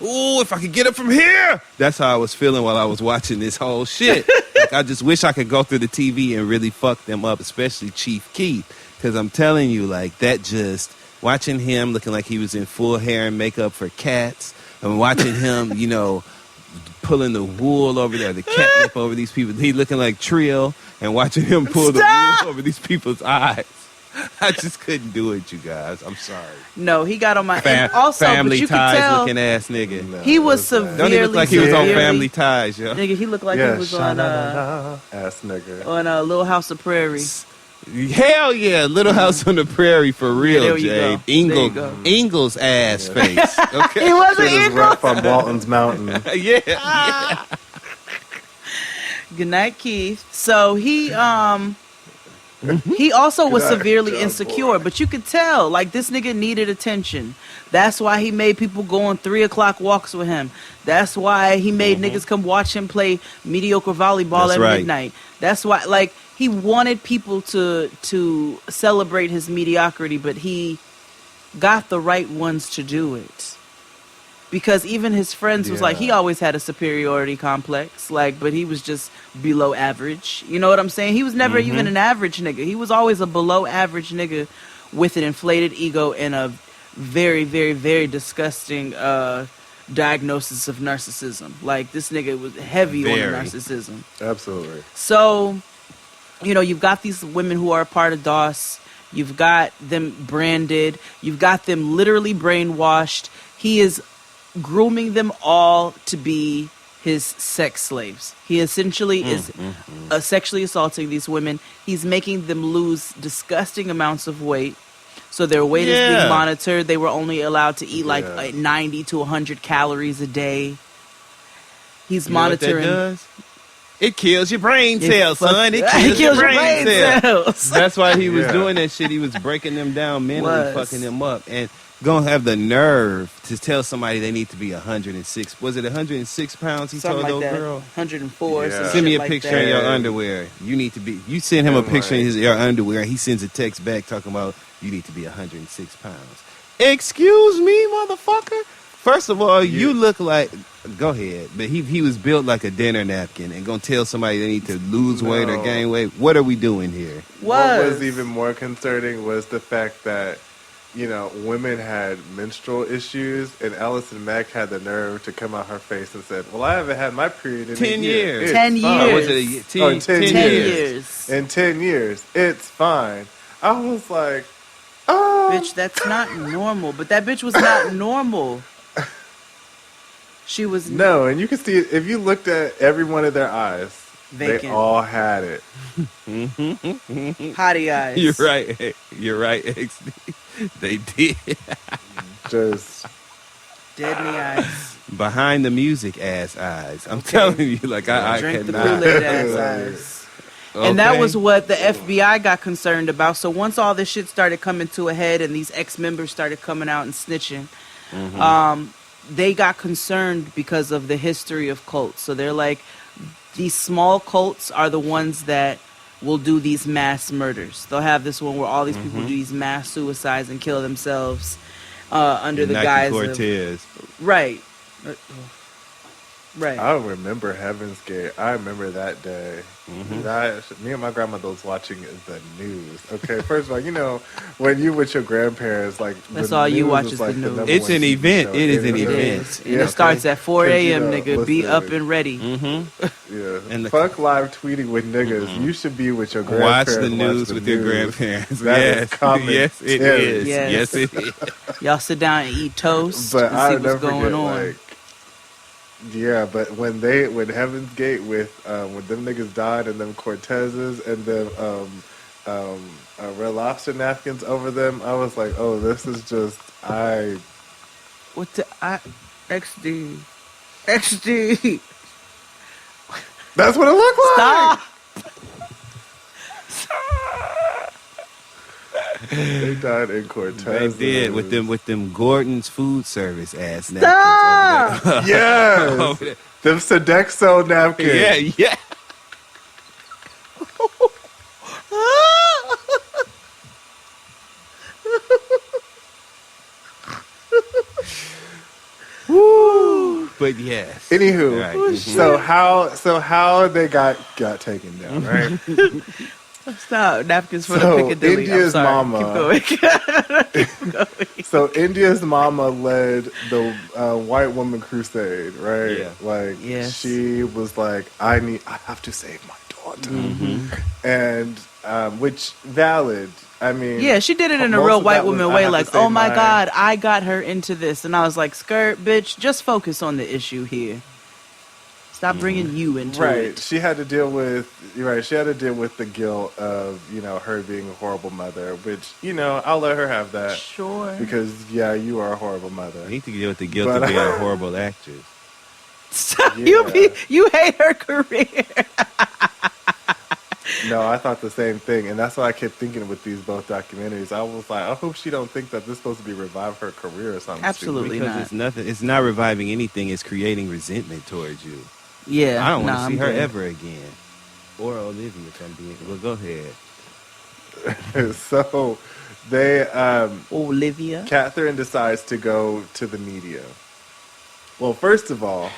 "Ooh, if I could get up from here." That's how I was feeling while I was watching this whole shit. Like, I just wish I could go through the TV and really fuck them up, especially Chief Keef. Because I'm telling you, like, that just, watching him looking like he was in full hair and makeup for cats, and watching him, you know, pulling the wool over there, the catnip over these people. He looking like Trill, and watching him pull the wool over these people's eyes. I just couldn't do it, you guys. I'm sorry. No, he got on my... and also, Family but you Ties could tell, looking ass nigga. No, he was severely... Don't he look like he was on Family Ties, yo? Nigga, he looked like he was on... ass nigga. On Little House of Prairie. Hell yeah, Little House on the Prairie for real, Jade. Ingalls ass face. Okay, He wasn't Ingalls. Rough on Walton's Mountain. Yeah. Good night, Keith. So he also was severely insecure, but you could tell, like, this nigga needed attention. That's why he made people go on 3:00 walks with him. That's why he made niggas come watch him play mediocre volleyball at midnight. That's why, like, he wanted people to celebrate his mediocrity, but he got the right ones to do it. because even his friends was like, he Yeah. always had a superiority complex, like, but he was just below average. You know what I'm saying? He was never even an average nigga. He was always a below average nigga with an inflated ego and a very, very, very disgusting diagnosis of narcissism. Like, this nigga was heavy on the narcissism. Absolutely. So, you know, you've got these women who are a part of DOS. You've got them branded. You've got them literally brainwashed. He is grooming them all to be his sex slaves. He essentially is sexually assaulting these women. He's making them lose disgusting amounts of weight. So their weight is being monitored. They were only allowed to eat like 90 to 100 calories a day. He's monitoring. Know what that does? It kills your brain cells, son. It kills your brain cells. That's why he was doing that shit. He was breaking them down mentally, fucking them up. And gonna have the nerve to tell somebody they need to be 106. Was it 106 pounds he Something told like those that. girls? 104. Send me a picture of your underwear. You need to be. You send him a picture of your underwear. He sends a text back talking about you need to be 106 pounds. Excuse me, motherfucker. First of all, you look like. Go ahead, but he was built like a dinner napkin and gonna tell somebody they need to lose weight or gain weight. What are we doing here? What was even more concerning was the fact that, you know, women had menstrual issues, and Allison Mack had the nerve to come out her face and said, "Well, I haven't had my period in 10 years. It's 10 fine." years. Was it 10 years. In 10 years, it's fine. I was like, bitch, that's not normal. But that bitch was not normal. She was no, and you can see it if you looked at every one of their eyes. Vacant. They all had it. Hottie eyes. You're right. You're right, XD. They did. Just dead in the eyes. Behind the music ass eyes. I'm telling you, like I drink the cannot. Kool-Aid ass eyes. And that was what the FBI got concerned about. So once all this shit started coming to a head and these ex-members started coming out and snitching, they got concerned because of the history of cults. So they're like, these small cults are the ones that will do these mass murders. They'll have this one where all these people do these mass suicides and kill themselves under the guise Cortez. of... Right. Right. I remember Heaven's Gate. I remember that day. Me and my grandmother was watching the news. Okay, first of all, you know, when you with your grandparents, like that's all you watch is like the news. It's an event. It is an event. And it starts at 4 a.m. You know, nigga. Be listen, up and ready. Yeah. And fuck live tweeting with niggas. You should be with your Watch grandparents. the news with your grandparents. That is common yes, it sense. is. Yes, it is. Y'all sit down and eat toast But and I see what's going on. Like, yeah, but when Heaven's Gate when them niggas died and them Cortezes and them Red Lobster napkins over them, I was like, oh, this is just XD. That's what it looked like. Stop. They died in Cortez. They did with them Gordon's food service ass Stop. napkins over there. Yes. Over there. Them Sodexo napkins. Yeah. Woo. But yes. Anywho, right. so how they got taken down, right? Stop. Napkins for the Piccadilly. India's I'm sorry. mama. Keep going. So India's mama led the white woman crusade, right? Yeah. Like she was like, I have to save my daughter, and which valid. I mean, yeah, she did it in a most real of white that was, woman I way, have to like, save oh my God, I got her into this. And I was like, skirt, bitch, just focus on the issue here. Stop bringing you into it. She had to deal with She had to deal with the guilt of her being a horrible mother, which I'll let her have that. Sure. Because you are a horrible mother. You need to deal with the guilt of being a horrible actress. Stop. You hate her career. No, I thought the same thing, and that's why I kept thinking with these both documentaries. I was like, I hope she don't think that this is supposed to be revive her career or something. Absolutely because not. It's nothing. It's not reviving anything. It's creating resentment towards you. Yeah, I don't want to see her good. ever again, or Olivia. If I'm being well, go ahead. So they Olivia Catherine decides to go to the media. Well, first of all,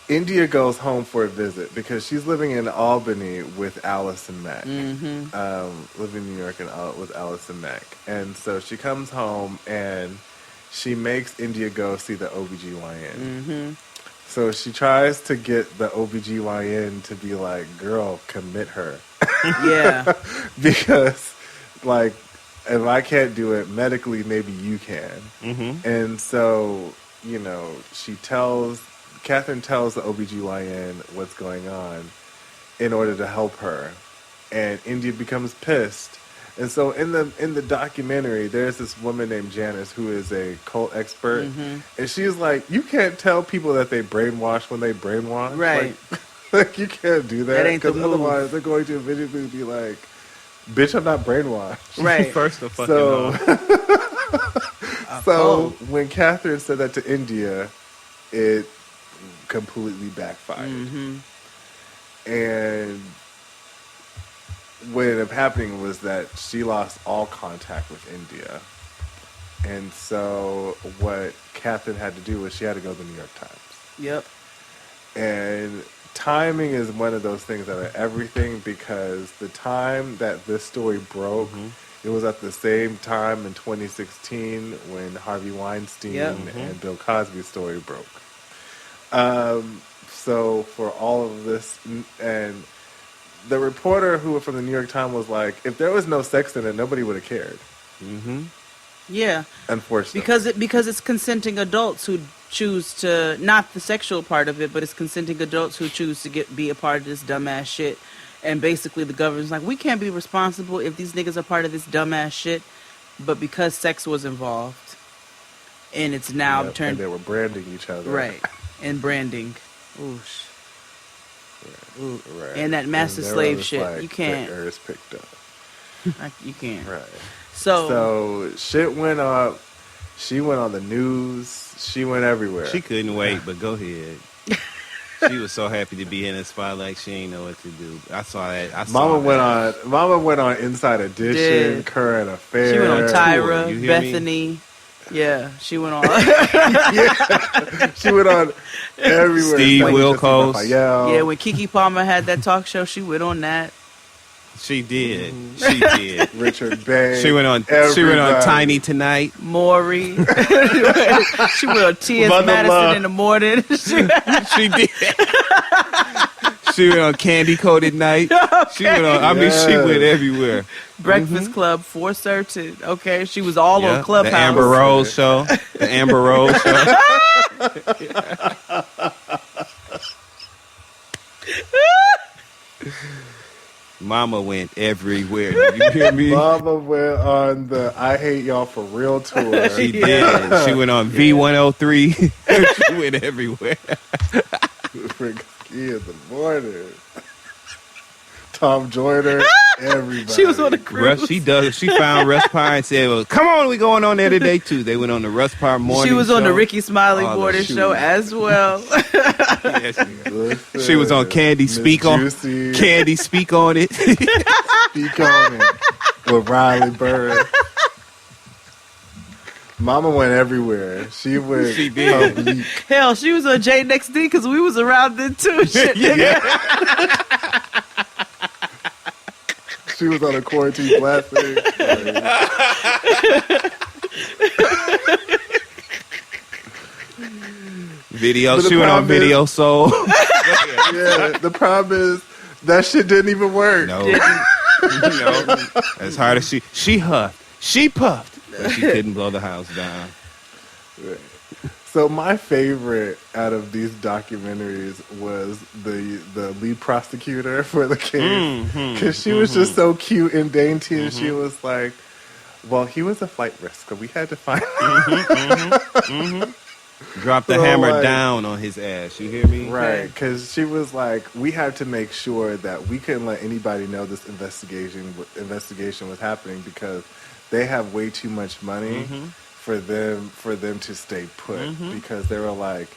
India goes home for a visit because she's living in Albany with Alice and Mac. Living in New York with Alice and Mac. And so she comes home and she makes India go see the OBGYN. So she tries to get the OBGYN to be like, girl, commit her. Yeah. Because, like, if I can't do it medically, maybe you can. And so, you know, Catherine tells the OBGYN what's going on in order to help her. And India becomes pissed. And so in the documentary, there's this woman named Janice who is a cult expert. And she's like, you can't tell people that they brainwash when they brainwash. Right. Like you can't do that. That ain't the Because move. otherwise they're going to eventually be like, bitch, I'm not brainwashed. Right. First of fucking all. So when Catherine said that to India, it completely backfired. And what ended up happening was that she lost all contact with India. And so what Catherine had to do was she had to go to the New York Times. Yep. And timing is one of those things that are everything, because the time that this story broke, it was at the same time in 2016 when Harvey Weinstein and Bill Cosby's story broke. So for all of this, and the reporter who was from the New York Times was like, if there was no sex in it, nobody would have cared. Yeah. Unfortunately. Because it's consenting adults who choose to, not the sexual part of it, but it's consenting adults who choose to be a part of this dumbass shit. And basically the government's like, we can't be responsible if these niggas are part of this dumbass shit. But because sex was involved, and it's now turned... And they were branding each other. Right. And branding. Oosh. Ooh. Right. And that master And slave shit. like, You can't. The air's picked up. You can't. Right. So shit went up. She went on the news. She went everywhere. She couldn't wait, but go ahead. She was so happy to be in the spotlight. She ain't know what to do. I saw that. Mama went on Inside Edition, Current Affairs. She went on Tyra, You hear Bethany. me? Yeah, she went on. She went on everywhere. Steve Wilkos. Yeah, when Keke Palmer had that talk show, she went on that. She did. She did. Richard Banks. She went on. She went on Tiny Tonight. Maury. She went on T.S. Madison in the morning. She did. She went on Candy Coated Night. She went on. I mean, she went everywhere. Breakfast Club for certain. Okay, she was all on Clubhouse. The Amber Rose show. The Amber Rose show. Mama went everywhere. You hear me? Mama went on the I Hate Y'all for Real tour. She did. She went on V103. She went everywhere. In the morning. Tom Joyner, everybody. She was on the cruise. She found Russ Parr and said, well, come on, we going on there today too. They went on the Russ Parr morning show. She was on the Ricky Smiley morning show as well. Yes, she was on Candy Speak on Candy Speak on It. Speak on It with Riley Bird. Mama went everywhere. She went. She did. Public. Hell, she was on J Next D because we was around then too. Shit, nigga. She was on a quarantine classic. Video. She went on Video Soul. Yeah, the problem is that shit didn't even work. No. As hard as she huffed, she puffed, but she couldn't blow the house down. Right. So my favorite out of these documentaries was the lead prosecutor for the case, because she was just so cute and dainty, and she was like, "Well, he was a flight risk, so we had to find." Drop the hammer down on his ass. You hear me? Right, because she was like, "We had to make sure that we couldn't let anybody know this investigation was happening because they have way too much money." For them to stay put, because they were like,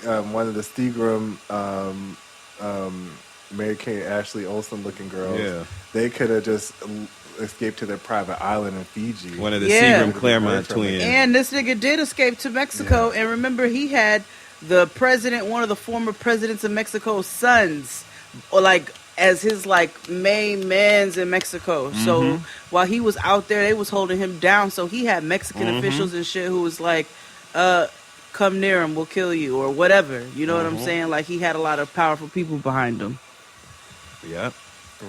one of the Stegram, Mary Kate Ashley Olsen looking girls. Yeah. They could have just escaped to their private island in Fiji. One of the Yeah. Seagram Claremont twins. And this nigga did escape to Mexico. And remember, he had the president, one of the former presidents of Mexico's sons, or like as his like main mans in Mexico. So while he was out there, they was holding him down. So he had Mexican officials and shit who was like, come near him, we'll kill you, or whatever. You know what I'm saying? Like, he had a lot of powerful people behind him. Yep.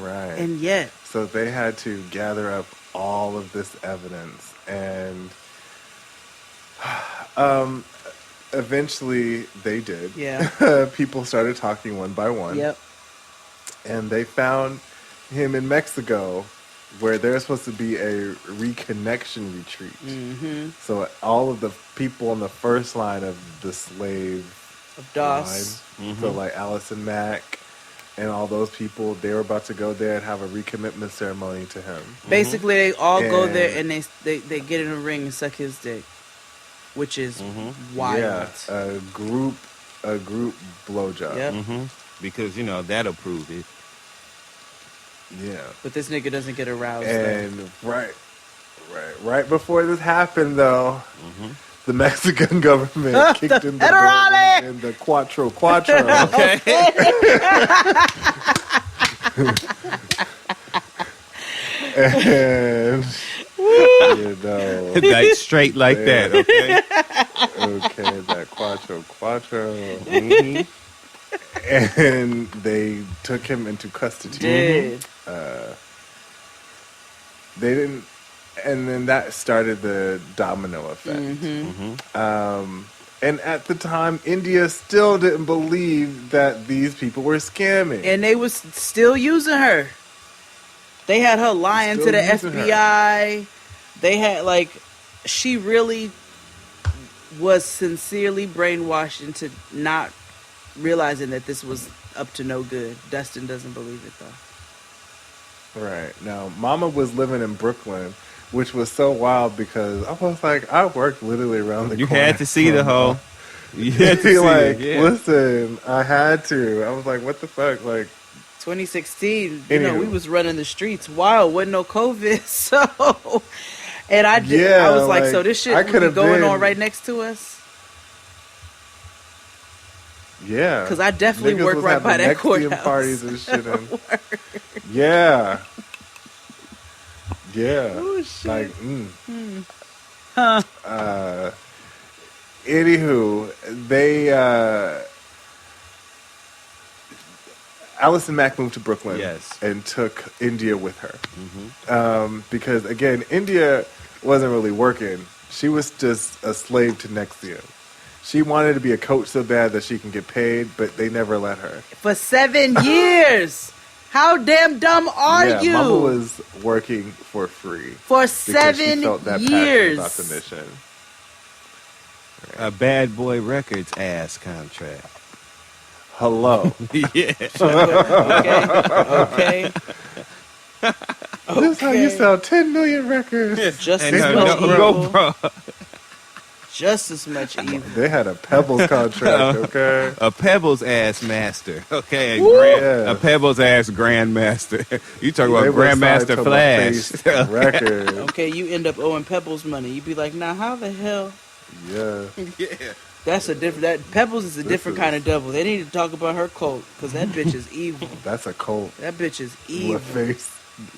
Right. And yet. So they had to gather up all of this evidence, and eventually they did. Yeah. People started talking one by one. Yep. And they found him in Mexico, where there's supposed to be a reconnection retreat. So all of the people on the first line of the slave of DOS, line, so like Allison Mack and all those people, they were about to go there and have a recommitment ceremony to him. Basically, they all go there and they get in a ring and suck his dick, which is wild. Yeah, a group blowjob. Yep. Because, that'll prove it. Yeah. But this nigga doesn't get aroused. And right before this happened, though, the Mexican government kicked in the door in the Cuatro. Okay. And like straight like that. Okay. Okay, that Cuatro. And they took him into custody. They didn't, and then that started the domino effect. And at the time, India still didn't believe that these people were scamming, and they was still using her. They had her lying to the FBI. They had she really was sincerely brainwashed into not realizing that this was up to no good. Dustin doesn't believe it though. Right. Now, Mama was living in Brooklyn, which was so wild because I was like, I worked literally around the corner. You had to see the hoe. You had to see like, listen, I had to. I was like, what the fuck? 2016, we was running the streets wild, wasn't no COVID, so. And I was like, so this shit really going on right next to us? Yeah, because I definitely work right by that courthouse. Parties and shit. Yeah. Oh shit. Anywho, they Allison Mack moved to Brooklyn, and took India with her, because again, India wasn't really working. She was just a slave to NXIVM. She wanted to be a coach so bad that she can get paid, but they never let her. For 7 years. How damn dumb are you? Mama was working for free. For 7 she felt that years. About the mission. A Bad Boy Records ass contract. Hello. Yeah. Okay. This is how you sell 10 million records. Just as much evil. bro. Just as much evil. They had a Pebbles contract, okay? A Pebbles ass master, okay? A Pebbles ass grandmaster. You talk about Grandmaster Flash. Record. Okay, you end up owing Pebbles money. You be like, now how the hell? Yeah. That's a different. That Pebbles is a different kind of devil. They need to talk about her cult because that bitch is evil. That's a cult. That bitch is evil.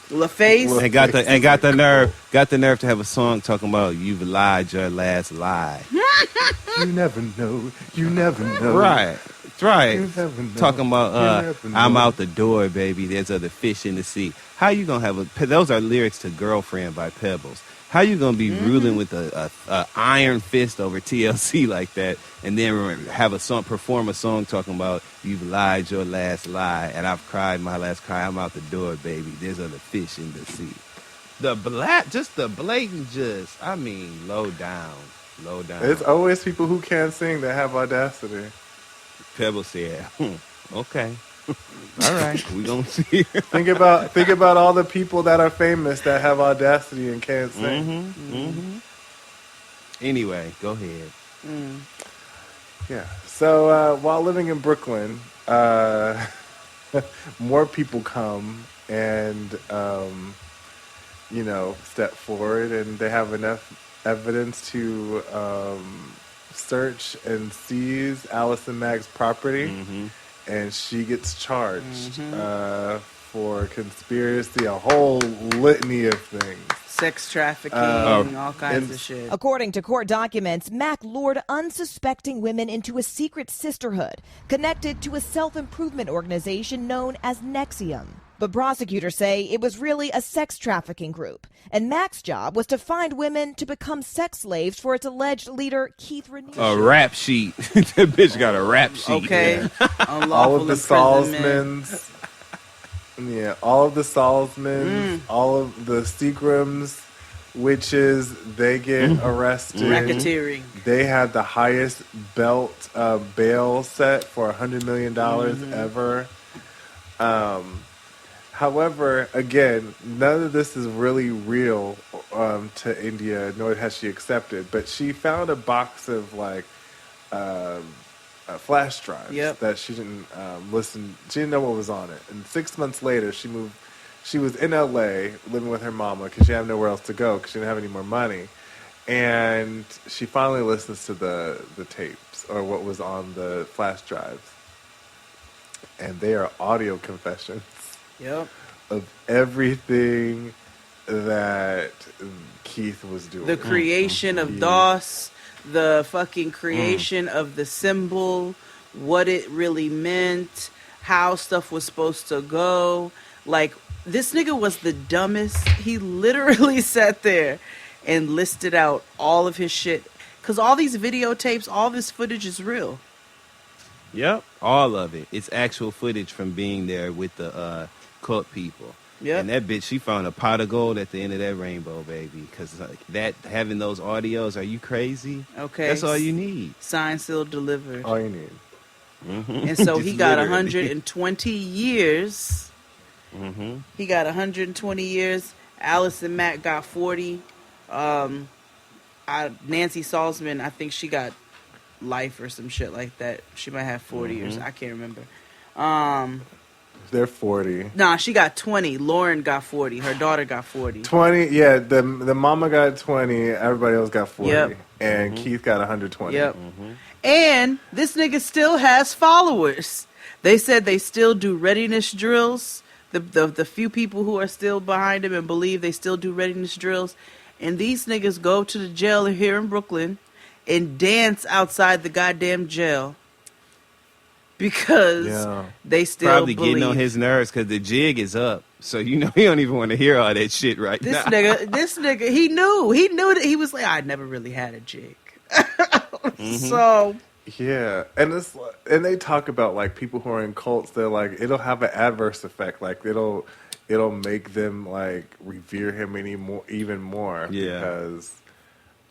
LaFace. And got the nerve to have a song talking about you've lied your last lie. You never know. You never know. Right. You never know. Talking about I'm out the door, baby. There's other fish in the sea. How you gonna have those are lyrics to Girlfriend by Pebbles. How you gonna be ruling with a iron fist over TLC like that, and then have perform a song talking about you've lied your last lie, and I've cried my last cry. I'm out the door, baby. There's other fish in the sea. The blatant, I mean, low down. It's always people who can't sing that have audacity. Pebbles said, okay. All right, we gonna see. Think about all the people that are famous that have audacity and can't sing. Anyway, go ahead. Yeah. So while living in Brooklyn, more people come, and step forward, and they have enough evidence to search and seize Allison Mack's property, and she gets charged for conspiracy, a whole litany of things. Sex trafficking, all kinds of shit. According to court documents, Mack lured unsuspecting women into a secret sisterhood connected to a self-improvement organization known as NXIVM. But prosecutors say it was really a sex trafficking group, and Mack's job was to find women to become sex slaves for its alleged leader, Keith Raniere. A rap sheet. That bitch got a rap sheet. Okay. All of the Salzmans. Yeah, all of the Salzmans, all of the Seagrams, witches, they get arrested. Racketeering. They had the highest bail set for $100 million ever. However, again, none of this is really real to India, nor has she accepted. But she found a box of flash drives that she didn't listen. She didn't know what was on it. And 6 months later, she moved. She was in L.A. living with her mama because she had nowhere else to go because she didn't have any more money. And she finally listens to the tapes or what was on the flash drives, and they are audio confessions. Of everything that Keith was doing. The creation of DOS, the fucking creation of the symbol, what it really meant, how stuff was supposed to go. Like, this nigga was the dumbest. He literally sat there and listed out all of his shit. Because all these videotapes, all this footage is real. Yep, all of it. It's actual footage from being there with the cult people. Yep. And that bitch, she found a pot of gold at the end of that rainbow, baby. Because having those audios, are you crazy? Okay. That's all you need. Signed, sealed, delivered. All you need. And so he got 120 years. He got 120 years. Allison Mack got 40. Nancy Salzman, I think she got life or some shit like that. She might have 40 years. I can't remember. They're 40. Nah, she got 20. Lauren got 40. Her daughter got 40. 20, yeah. The mama got 20. Everybody else got 40. Yep. And Keith got 120. Yep. And this nigga still has followers. They said they still do readiness drills. The few people who are still behind him and believe they still do readiness drills. And these niggas go to the jail here in Brooklyn and dance outside the goddamn jail. Because they still probably believe. getting on his nerves because the jig is up. So he don't even want to hear all that shit right this now. This nigga, he knew that he was like, I never really had a jig. So yeah, and they talk about like people who are in cults. They're like, it'll have an adverse effect. Like it'll make them like revere him even more because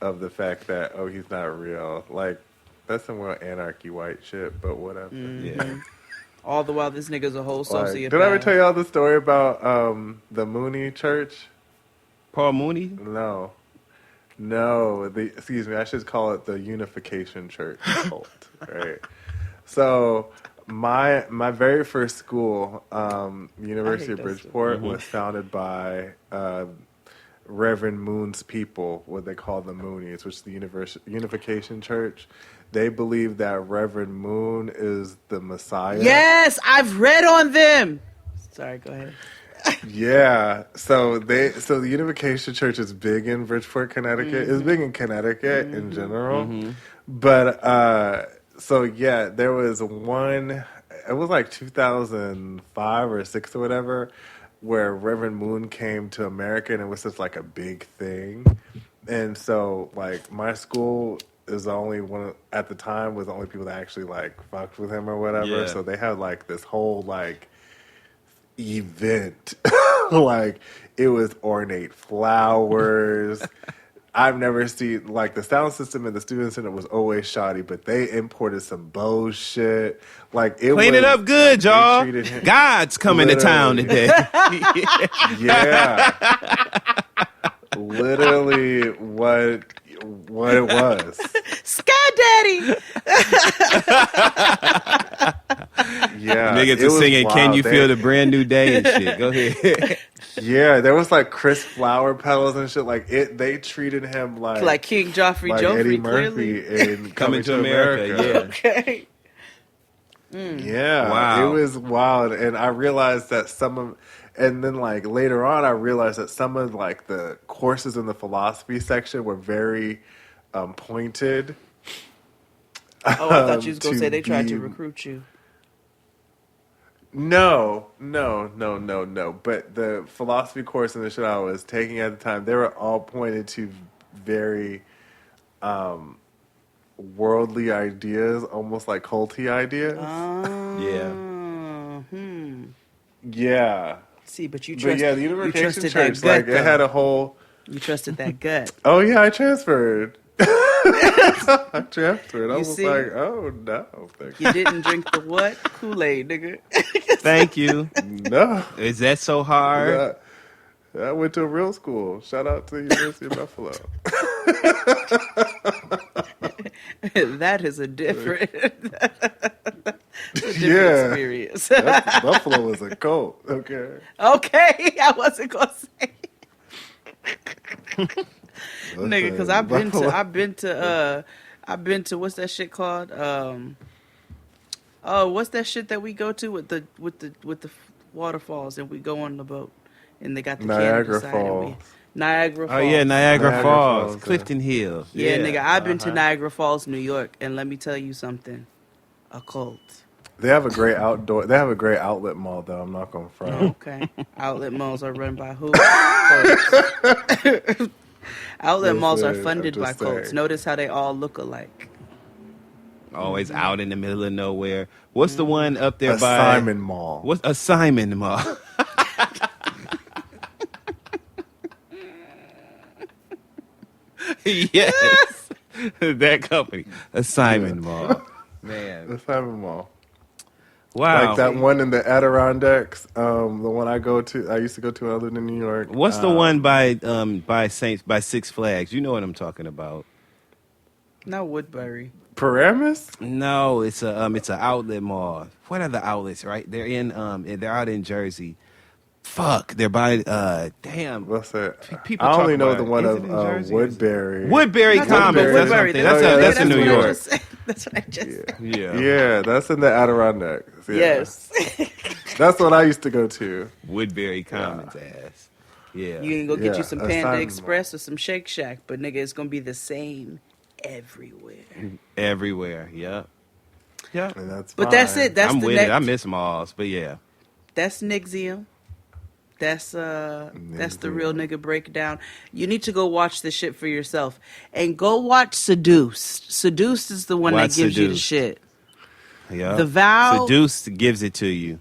of the fact that he's not real. Like. That's some real anarchy white shit, but whatever. Yeah. All the while, this nigga's a whole sociopath. Did I ever tell y'all the story about the Mooney Church? Paul Mooney? No. Excuse me. I should call it the Unification Church cult. Right. So my very first school, University of Bridgeport, was founded by Reverend Moon's people, what they call the Moonies, which is the Unification Church. They believe that Reverend Moon is the Messiah. Yes, I've read on them. Sorry, go ahead. Yeah, so the Unification Church is big in Bridgeport, Connecticut. It's big in Connecticut in general. But there was one. It was like 2005 or 6 or whatever, where Reverend Moon came to America, and it was just like a big thing. And so, like, my school is the only one at the time was the only people that actually like fucked with him or whatever. Yeah. So they had like this whole like event, like it was ornate flowers. I've never seen like the sound system in the student center was always shoddy, but they imported some bullshit. Like it clean was, it up good, y'all. God's coming to town today. Yeah. Literally what it was. Sky Daddy. Yeah. Niggas are singing, wild. Can you feel the brand new day and shit? Go ahead. Yeah, there was like crisp flower petals and shit. Like they treated him like King Joffrey like Joffrey, Eddie clearly. Murphy in Coming to America. Yeah. Okay. Yeah, Wow. it was wild, and I realized that and then like later on, I realized that some of like the courses in the philosophy section were very pointed. Oh, I thought you was gonna say they tried to recruit you. No. But the philosophy course in the shit I was taking at the time, they were all pointed to very worldly ideas, almost like culty ideas. Yeah. See, but you But yeah, the you Unification trusted Church, that gut, like, it had a whole... You trusted that gut. Oh, yeah, I transferred. I transferred. I You was see? like, oh, no. Thank You didn't drink the what? Kool-Aid, nigga. Thank you. No. Is that so hard? I went to a real school. Shout out to the University of Buffalo. That is a different, experience. Buffalo was a cult. Okay. Okay, I wasn't gonna say. Nigga, because I've been to what's that shit called? What's that shit that we go to with the waterfalls and we go on the boat and they got the Niagara Falls. Niagara Falls. Oh yeah, Niagara Falls, Clifton Hill. Yeah, nigga, I've been to Niagara Falls, New York, and let me tell you something, a cult. They have a great outlet mall though. I'm not gonna front. Okay, outlet malls are run by who? Outlet malls are funded by cults. Notice how they all look alike. Always out in the middle of nowhere. What's the one up there A by Simon Mall? What's a Simon Mall? Yes, that company, a Simon Mall. Man, the Simon Mall. Wow, like that one in the Adirondacks. The one I used to go to when I lived in New York. What's the one by Six Flags? You know what I'm talking about? Not Woodbury. Paramus? No, it's an outlet mall. What are the outlets? Right, they're out in Jersey. Fuck, they're by damn. What's that? People I only know about the one it. of Woodbury. Woodbury Comics. Woodbury. That's in New York. That's what I just said. Yeah, that's in the Adirondacks. Yeah. Yes. That's what I used to go to. Woodbury Comics ass. Yeah. You can go get you some a Panda Simon Express or some Shake Shack, but nigga, it's gonna be the same everywhere. Everywhere. Yep. Yeah. And that's But that's it. That's I'm the with next. it. I miss malls, but yeah. That's NIGVM. That's the real nigga breakdown. You need to go watch the shit for yourself. And go watch Seduced. Seduced is the one Watch that gives you the Seduced. shit. Yeah. The Vow. Seduced gives it to you.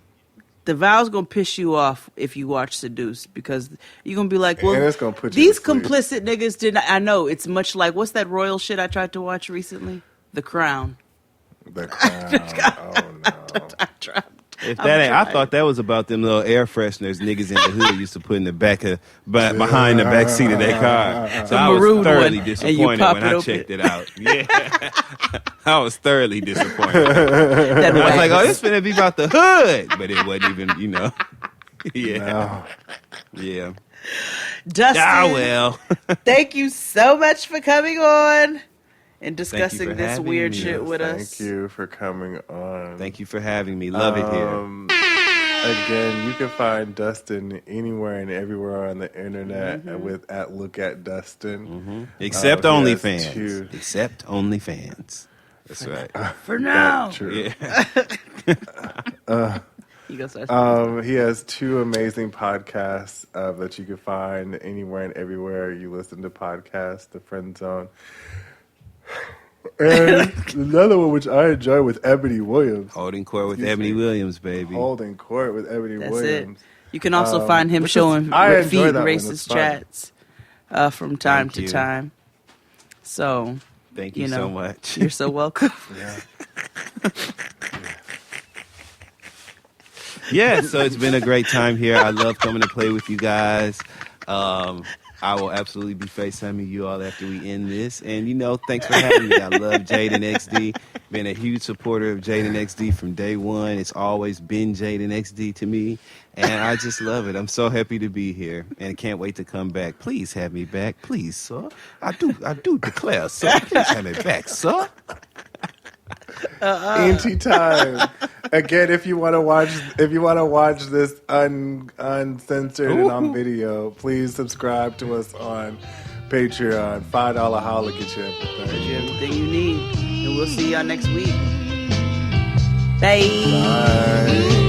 The Vow's gonna piss you off if you watch Seduced because you're gonna be like, well, And it's gonna put you these to sleep. complicit niggas did not. I know it's much like what's that royal shit I tried to watch recently? The Crown. The Crown. Oh no. I tried. If that ain't, I thought that was about them little air fresheners niggas in the hood used to put in the behind the back seat of their car. So I was thoroughly disappointed when I checked it out. Yeah, I was thoroughly disappointed. I was like, oh, this finna be about the hood, but it wasn't even, Yeah, yeah. Dustin, well. Thank you so much for coming on and discussing for this having weird me. shit with us. Thank you for coming on. Thank you for having me. Love it here. Again, you can find Dustin anywhere and everywhere on the internet at Look at Dustin. Except he has OnlyFans. Except OnlyFans. That's right. For now. True. Yeah. He has 2 amazing podcasts that you can find anywhere and everywhere you listen to podcasts. The Friend Zone. And another one which I enjoy with Ebony Williams. Holding Court with Ebony Williams, baby. Holding Court with Ebony That's Williams. it. You can also find him showing feeding racist chats from time to time. So, thank you so much. You're so welcome. Yeah, so it's been a great time here. I love coming to play with you guys. I will absolutely be FaceTiming you all after we end this. And, thanks for having me. I love Jade and XD. Been a huge supporter of Jaden XD from day one. It's always been Jaden XD to me, and I just love it. I'm so happy to be here, and can't wait to come back. Please have me back, please, sir. I do declare, sir. Please have me back, sir. ENT time. Again, if you want to watch this uncensored and on video, please subscribe to us on Patreon. $5 holla get you everything. Get you everything you need. And we'll see y'all next week. Bye. Bye.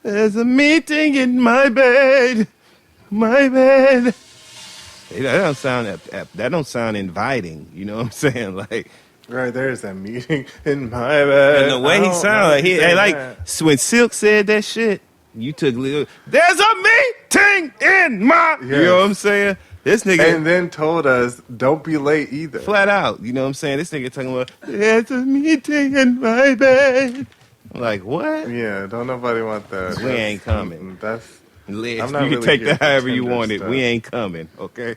There's a meeting in my bed. My bed. Hey, that don't sound inviting. You know what I'm saying? Like, right there's that meeting in my bed. And the way he sounded, when Silk said that shit, you took little. There's a meeting in my. Yes. You know what I'm saying? This nigga. And then told us, don't be late either. Flat out. You know what I'm saying? This nigga talking about, there's a meeting in my bed. I'm like, what? Yeah, don't nobody want that. We ain't coming. That's. Liz, I'm you not can really take here that for however you Tinder want it. stuff. We ain't coming, okay?